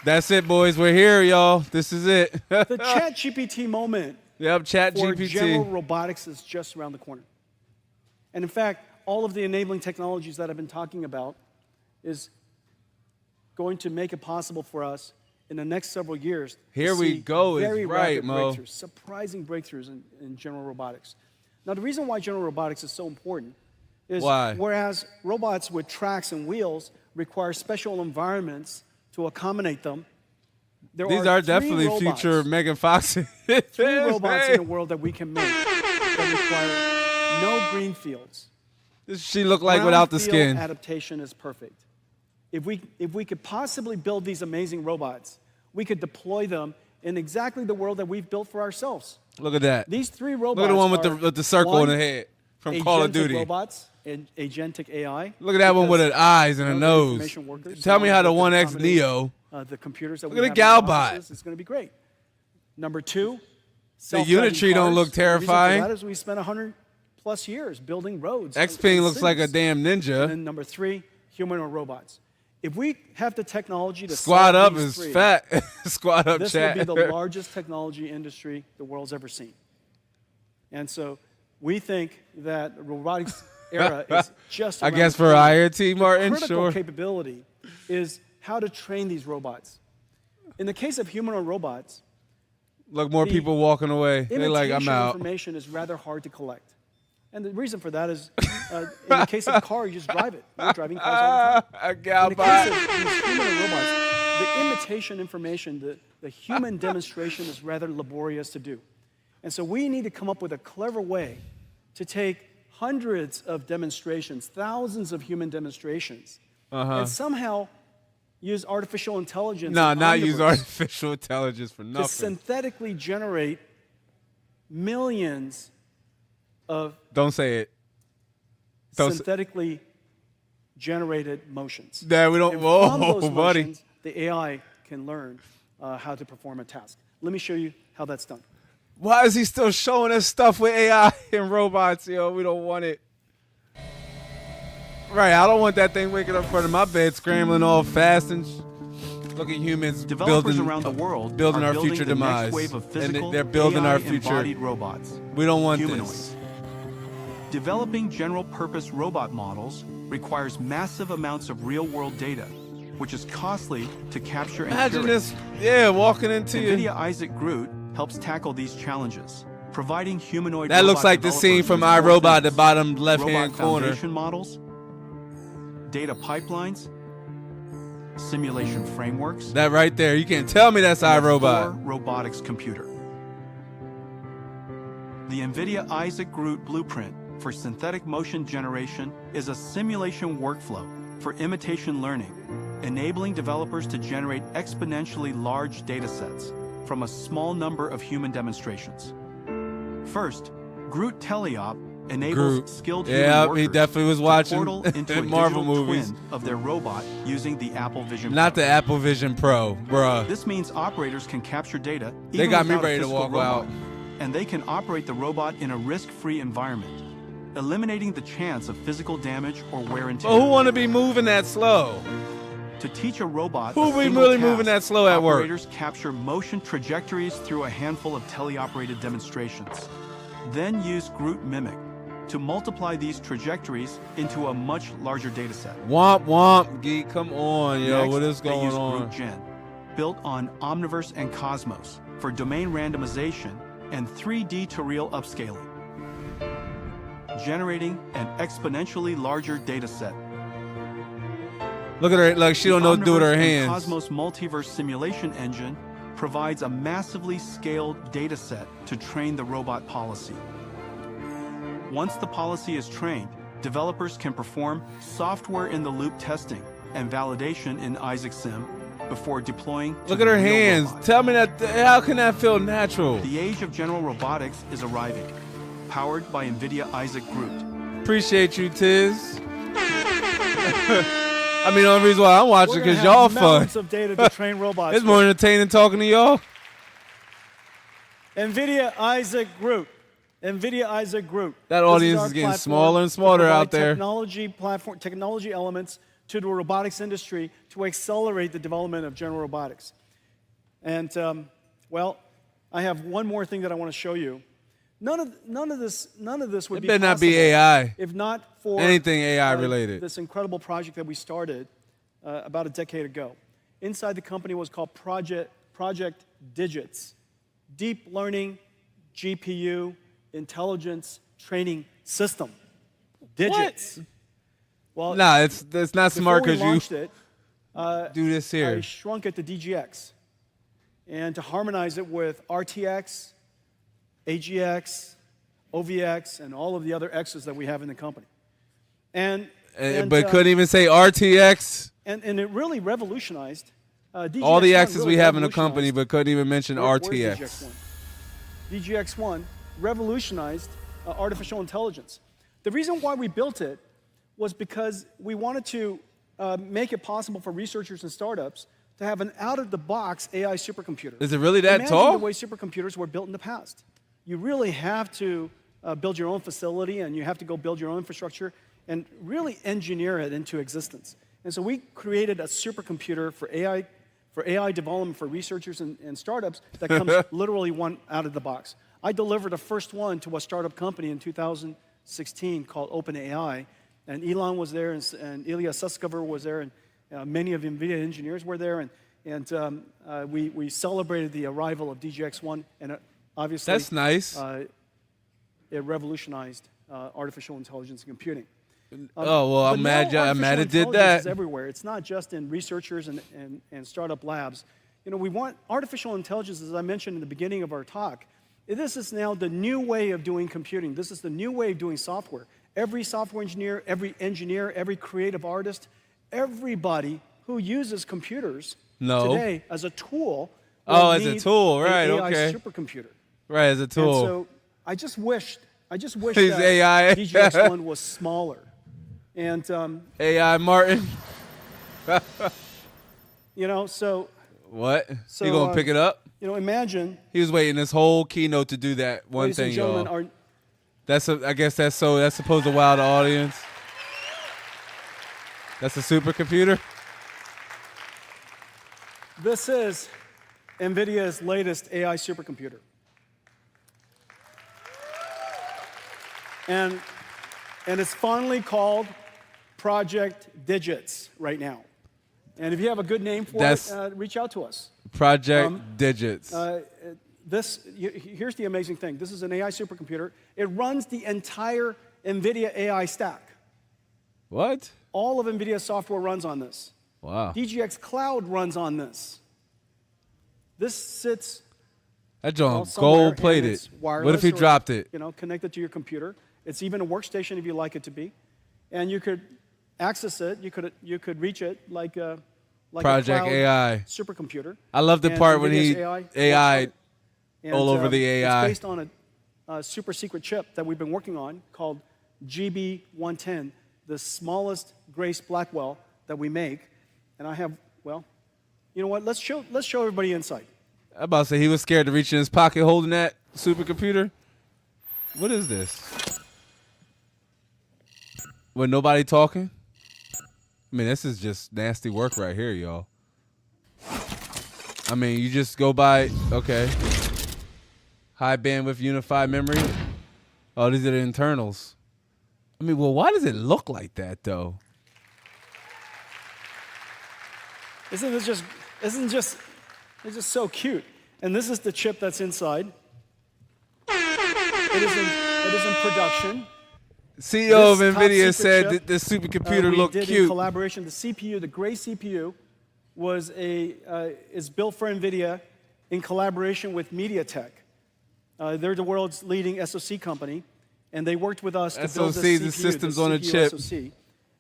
That's it, boys. We're here, y'all. This is it. The ChatGPT moment for general GPT. robotics is just around the corner. And in fact, all of the enabling technologies that I've been talking about is going to make it possible for us in the next several years. Here we go. Is right, Mo. Surprising breakthroughs in general robotics. Now, the reason why general robotics is so important is whereas robots with tracks and wheels require special environments to accommodate them, these are definitely future Megan Foxes. 3 robots in the world that we can make that require no green fields. Does she look like without the skin? Adaptation is perfect. If we could possibly build these amazing robots, we could deploy them in exactly the world that we've built for ourselves. Look at that. These 3 robots. Look at the one with the circle on the head from Call of Duty. Robots and agentic AI. Look at that one with the eyes and a nose. Tell me how the 1X Neo. The computers that look we at the Galbot. It's going to be great. Number 2, the Unitree don't look terrifying. The reason for that is we spent 100+ years building roads. X-Ping looks like a damn ninja. And then number 3, humanoid robots. If we have the technology to squat up these is 3, fat. Squat up, this chat. will be the largest technology industry the world's ever seen. And so we think that the robotics era is just I guess for IoT, Martin, critical capability is how to train these robots. In the case of humanoid robots, look, more people walking away. They're like, I'm out. Information is rather hard to collect. And the reason for that is, in the case of a car, you just drive it. You're driving cars all the time. In the case of these humanoid robots, the imitation information, the human demonstration is rather laborious to do. And so we need to come up with a clever way to take hundreds of demonstrations, thousands of human demonstrations, and somehow use artificial intelligence. No, not use artificial intelligence for nothing. To synthetically generate millions of don't say it. Synthetically generated motions. Yeah, we don't. Whoa, from those buddy. Motions, the AI can learn how to perform a task. Let me show you how that's done. Why is he still showing us stuff with AI and robots? Yo, we don't want it. Right, I don't want that thing waking up in front of my bed, scrambling all fast and look at humans developers around the world building our building future the demise. Next wave of physical, and they're building our future. AI-embodied robots. We don't want humanoids. this. Developing general-purpose robot models requires massive amounts of real-world data, which is costly to capture and Imagine curate. this, yeah, walking into NVIDIA Isaac Groot helps tackle these challenges, providing humanoid That looks robot like the scene developers from with four iRobot, the things: bottom left-hand robot corner. foundation models, data pipelines, simulation frameworks. That right there, you can't tell me that's and a iRobot. Thor robotics computer. The NVIDIA Isaac Groot blueprint for synthetic motion generation is a simulation workflow for imitation learning, enabling developers to generate exponentially large data sets from a small number of human demonstrations. First, Groot Teleop enables Groot. skilled human Yeah, workers he definitely was to watching portal into a Marvel digital movies. twin of their robot using the Apple Vision Not Pro. the Apple Vision Pro, bruh. This means operators can capture data They even got me without a ready to physical walk robot, out. and they can operate the robot in a risk-free environment, eliminating the chance of physical damage or wear and tear. But who want to be moving that slow? To teach a robot Who a be single really task, moving that slow at work? operators capture motion trajectories through a handful of teleoperated demonstrations, then use Groot Mimic to multiply these trajectories into a much larger data set. Womp womp, geek, come on, yo, Next, what is they going use on? Groot Gen, built on Omniverse and Cosmos for domain randomization and 3D to real upscaling, generating an exponentially larger data set. Look at her, like she don't know what to do with her Omniverse and hands. Cosmos Multiverse Simulation Engine provides a massively scaled data set to train the robot policy. Once the policy is trained, developers can perform software-in-the-loop testing and validation in Isaac Sim before deploying to Look the at her real hands. robot. Tell me that, how can that feel natural? The age of general robotics is arriving, powered by NVIDIA Isaac Groot. Appreciate you, Tiz. I mean, the only reason why I'm watching We're because gonna have y'all fun. mountains of data to train robots. It's more entertaining talking to y'all. NVIDIA Isaac Groot. NVIDIA Isaac Groot. That This audience our is getting platform smaller and to smaller provide out there. Technology elements to the robotics industry to accelerate the development of general robotics. And well, I have one more thing that I want to show you. None of this would It be better not be possible AI. if not for Anything AI related. This incredible project that we started about a decade ago. Inside the company was called Project Digits, Deep Learning GPU Intelligence Training System. Digits. Well, Nah, it's not smart before we because launched you it, do this I here. shrunk it to DGX, and to harmonize it with RTX, AGX, OVX, and all of the other X's that we have in the company. But couldn't even say RTX. And it really revolutionized DGX1. All the X's really we have in the company, revolutionized- but couldn't even mention Where's RTX. DGX1? DGX1 revolutionized artificial intelligence. The reason why we built it was because we wanted to make it possible for researchers and startups to have an out-of-the-box AI supercomputer. Is it really that Imagine tall? the way supercomputers were built in the past. You really have to build your own facility, and you have to go build your own infrastructure and really engineer it into existence. And so we created a supercomputer for AI development for researchers and startups that comes literally one out of the box. I delivered the first one to a startup company in 2016 called OpenAI, and Elon was there, and Ilya Sutskever was there, and many of NVIDIA engineers were there, and we celebrated the arrival of DGX1, and obviously That's nice. It revolutionized artificial intelligence and computing. Oh, well, I'm mad it did It's that. everywhere. It's not just in researchers and startup labs. You know, we want artificial intelligence, as I mentioned in the beginning of our talk. This is now the new way of doing computing. This is the new way of doing software. Every software engineer, every creative artist, everybody who uses computers today as a tool. Oh, as a tool, right? An AI Okay. supercomputer. Right, as a tool. And so I just wish He's that AI. DGX1 was smaller. And AI Martin. you know, so What? So, He gonna pick it up? you know, imagine, He was waiting this whole keynote to do that one ladies and thing, gentlemen, y'all. I guess that's supposed to wow the audience. That's a supercomputer? this is NVIDIA's latest AI supercomputer. And And it's finally called Project Digits right now. And if you have a good name for it, reach out to us. Project Digits. Here's the amazing thing. This is an AI supercomputer. It runs the entire NVIDIA AI stack. What? All of NVIDIA's software runs on this. Wow. DGX Cloud runs on this. This sits that joint gold-plated. What if he dropped it? Connected to your computer. It's even a workstation if you like it to be. And you could access it. You could reach it like a Project AI supercomputer. I love the part when he AI all over the AI. It's based on a super secret chip that we've been working on called GB110, the smallest Grace Blackwell that we make. And I have, well, you know what? Let's show everybody inside. I'm about to say he was scared to reach in his pocket holding that supercomputer. What is this? With nobody talking? I mean, this is just nasty work right here, y'all. I mean, you just go by, okay. High bandwidth unified memory. Oh, these are the internals. I mean, well, why does it look like that, though? Isn't it just so cute? And this is the chip that's inside. It is in production. CEO of NVIDIA said that this supercomputer looked cute. In collaboration, the CPU, the Grace CPU, is built for NVIDIA in collaboration with MediaTek. They're the world's leading SoC company, and they worked with us to build this CPU, the systems on a chip, SoC,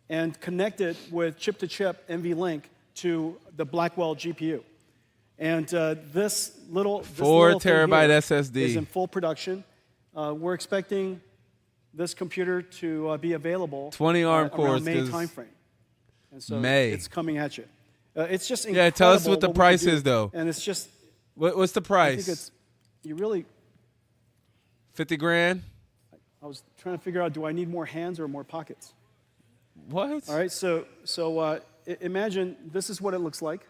and connect it with chip-to-chip NVLink to the Blackwell GPU. And this little 4 terabyte SSD is in full production. We're expecting this computer to be available 20 ARM cores around May timeframe. And so it's coming at you. It's just incredible. Yeah, tell us what the price is, though. And it's just... What's the price? I think it's... You really... 50 grand? I was trying to figure out, do I need more hands or more pockets? What? All right, so imagine this is what it looks like.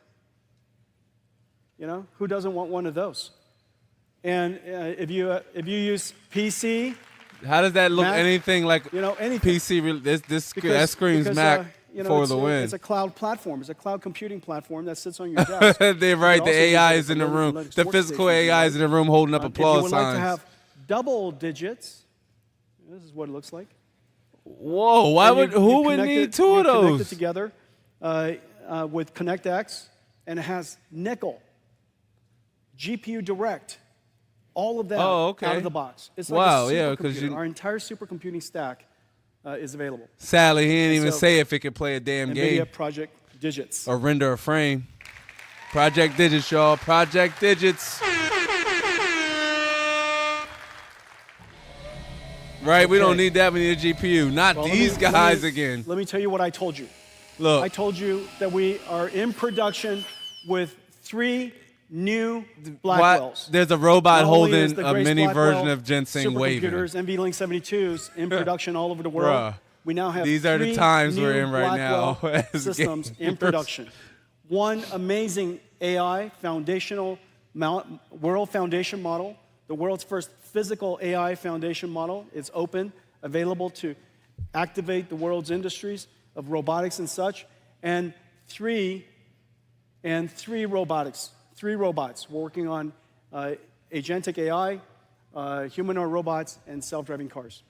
You know, who doesn't want one of those? And if you use PC... How does that look? Mac, anything like anything. PC? That screams Mac for the win. It's a cloud platform. It's a cloud computing platform that sits on your desk. They're right. The AI is in the room. The physical AI is in the room holding up applause signs. If you would like to have double digits, this is what it looks like. Whoa! Who would need two of those? Connect it together with ConnectX, and it has nickel, GPU Direct. All of that out of the box. It's like a supercomputer. Our entire supercomputing stack is available. Sadly, he didn't even say if it could play a damn game. NVIDIA Project Digits. Or render a frame. Project Digits, y'all. Project Digits. Right, we don't need that. We need a GPU. Not these guys again. Let me tell you what I told you. Look. I told you that we are in production with 3 new Blackwells. There's a robot holding a mini version of Jensen waving. Supercomputers, NVLink 72s in production all over the world. Bruh. We now have these are the times we're in right now. Systems in production. One amazing AI foundational world foundation model, the world's first physical AI foundation model. It's open, available to activate the world's industries of robotics and such. And three robotics. 3 robots. We're working on agentic AI, humanoid robots, and self-driving cars.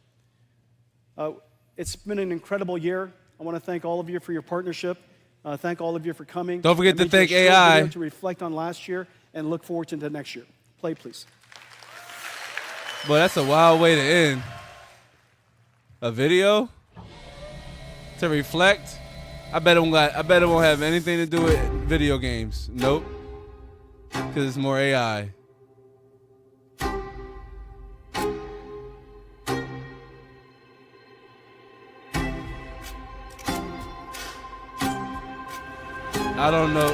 It's been an incredible year. I want to thank all of you for your partnership. Thank all of you for coming. Don't forget to thank AI. To reflect on last year and look forward to the next year. Play, please. Boy, that's a wild way to end a video. To reflect. I bet it won't have anything to do with video games. Nope. Because it's more AI. I don't know.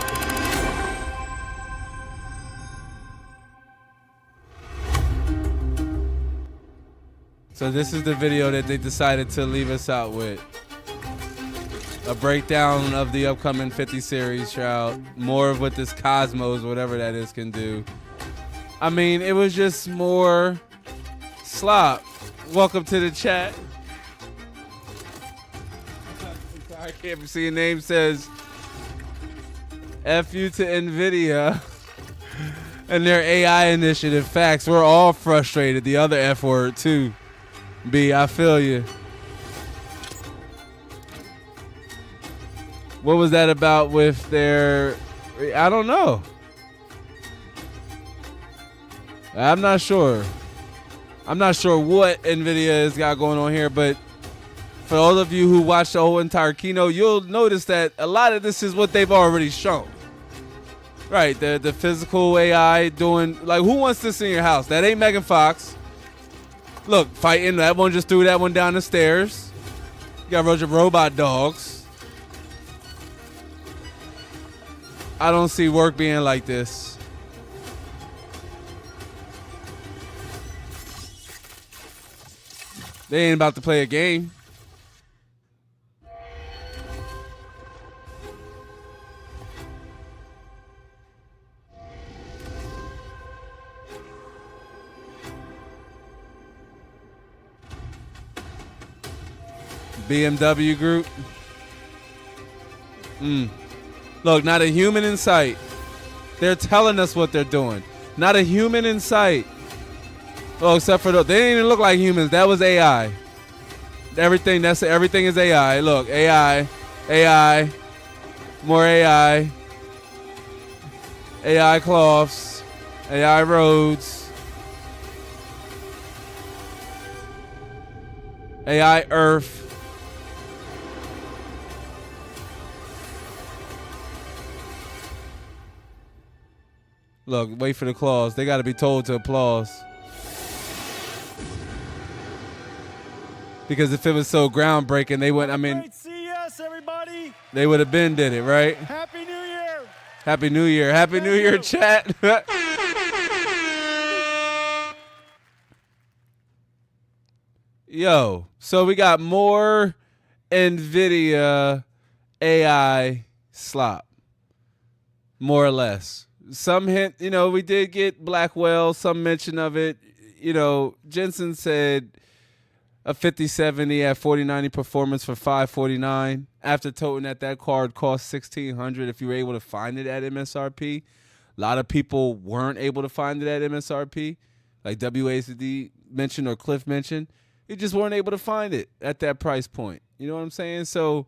So this is the video that they decided to leave us out with. A breakdown of the upcoming 50 series, child. More of what this Cosmos, whatever that is, can do. I mean, it was just more slop. Welcome to the chat. I can't see a name says F you to NVIDIA and their AI initiative. Facts, we're all frustrated. The other F word too. B, I feel you. What was that about with their... I don't know. I'm not sure. I'm not sure what NVIDIA has got going on here, but for all of you who watched the whole entire keynote, you'll notice that a lot of this is what they've already shown. Right, the physical AI doing... Like, who wants this in your house? That ain't Megan Fox. Look, fighting. That one just threw that one down the stairs. You got a bunch of robot dogs. I don't see work being like this. They ain't about to play a game. BMW Group. Look, not a human in sight. They're telling us what they're doing. Not a human in sight. Oh, except for they didn't even look like humans. That was AI. Everything is AI. Look, AI, more AI, AI cloths, AI roads, AI Earth. Look, wait for the claws. They got to be told to applause. Because if it was so groundbreaking, they wouldn't, Great CES, everybody. They would have been did it, right? Happy New Year. Happy New Year. Happy New Year, chat. Yo, so we got more NVIDIA AI slop. More or less. Some hint, we did get Blackwell, some mention of it. Jensen said a 5070 at 4090 performance for $549. After toting that card cost $1,600 if you were able to find it at MSRP. A lot of people weren't able to find it at MSRP, like WACD mentioned or Cliff mentioned. You just weren't able to find it at that price point. You know what I'm saying? So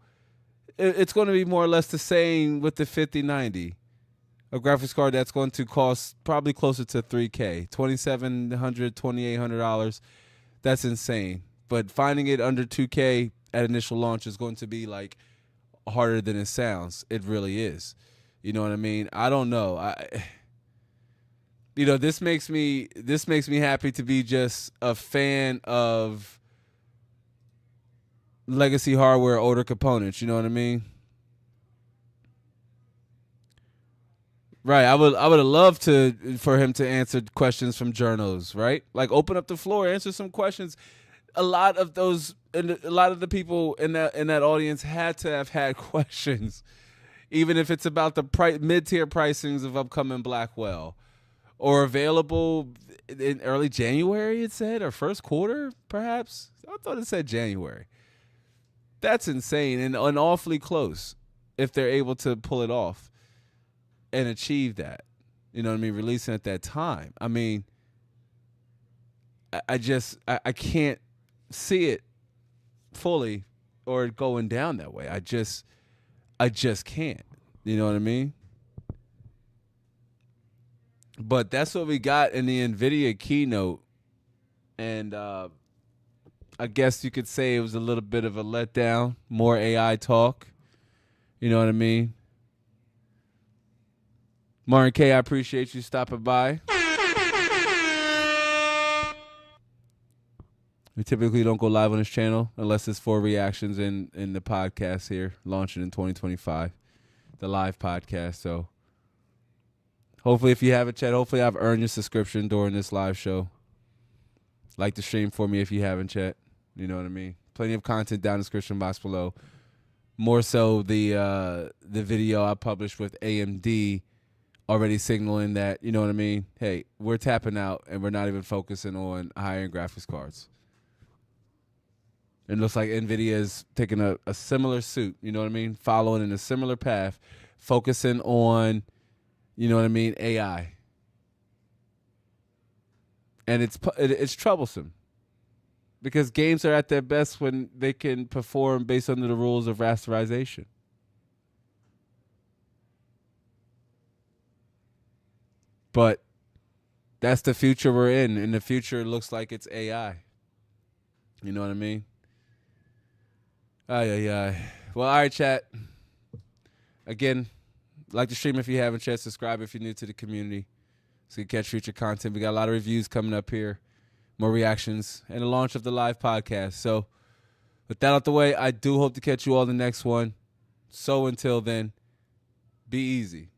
it's going to be more or less the same with the 5090. A graphics card that's going to cost probably closer to $3K, $2,700, $2,800. That's insane. But finding it under $2K at initial launch is going to be like harder than it sounds. It really is. You know what I mean? I don't know. This makes me happy to be just a fan of legacy hardware, older components. You know what I mean? Right, I would have loved for him to answer questions from journos, right? Like open up the floor, answer some questions. A lot of the people in that audience had to have had questions, even if it's about the mid-tier pricings of upcoming Blackwell, or available in early January. It said, or first quarter, perhaps. I thought it said January. That's insane and awfully close if they're able to pull it off and achieve that, you know what I mean, releasing at that time. I mean, I can't see it fully or going down that way. I just can't, you know what I mean? But that's what we got in the NVIDIA keynote, and I guess you could say it was a little bit of a letdown, more AI talk, you know what I mean? Martin K, I appreciate you stopping by. We typically don't go live on this channel unless it's for reactions in the podcast here, launching in 2025, the live podcast. So hopefully if you haven't, chat, hopefully I've earned your subscription during this live show. Like the stream for me if you haven't, chat. You know what I mean? Plenty of content down in the description box below. More so the video I published with AMD already signaling that, you know what I mean? Hey, we're tapping out and we're not even focusing on high-end graphics cards. And it looks like NVIDIA is taking a similar suit, you know what I mean? Following in a similar path, focusing on, you know what I mean, AI. And it's troublesome because games are at their best when they can perform based under the rules of rasterization. But that's the future we're in, and the future looks like it's AI. You know what I mean? Well, all right, chat. Again, like the stream if you haven't yet. Subscribe if you're new to the community so you can catch future content. We got a lot of reviews coming up here, more reactions, and the launch of the live podcast. So with that out the way, I do hope to catch you all the next one. So until then, be easy.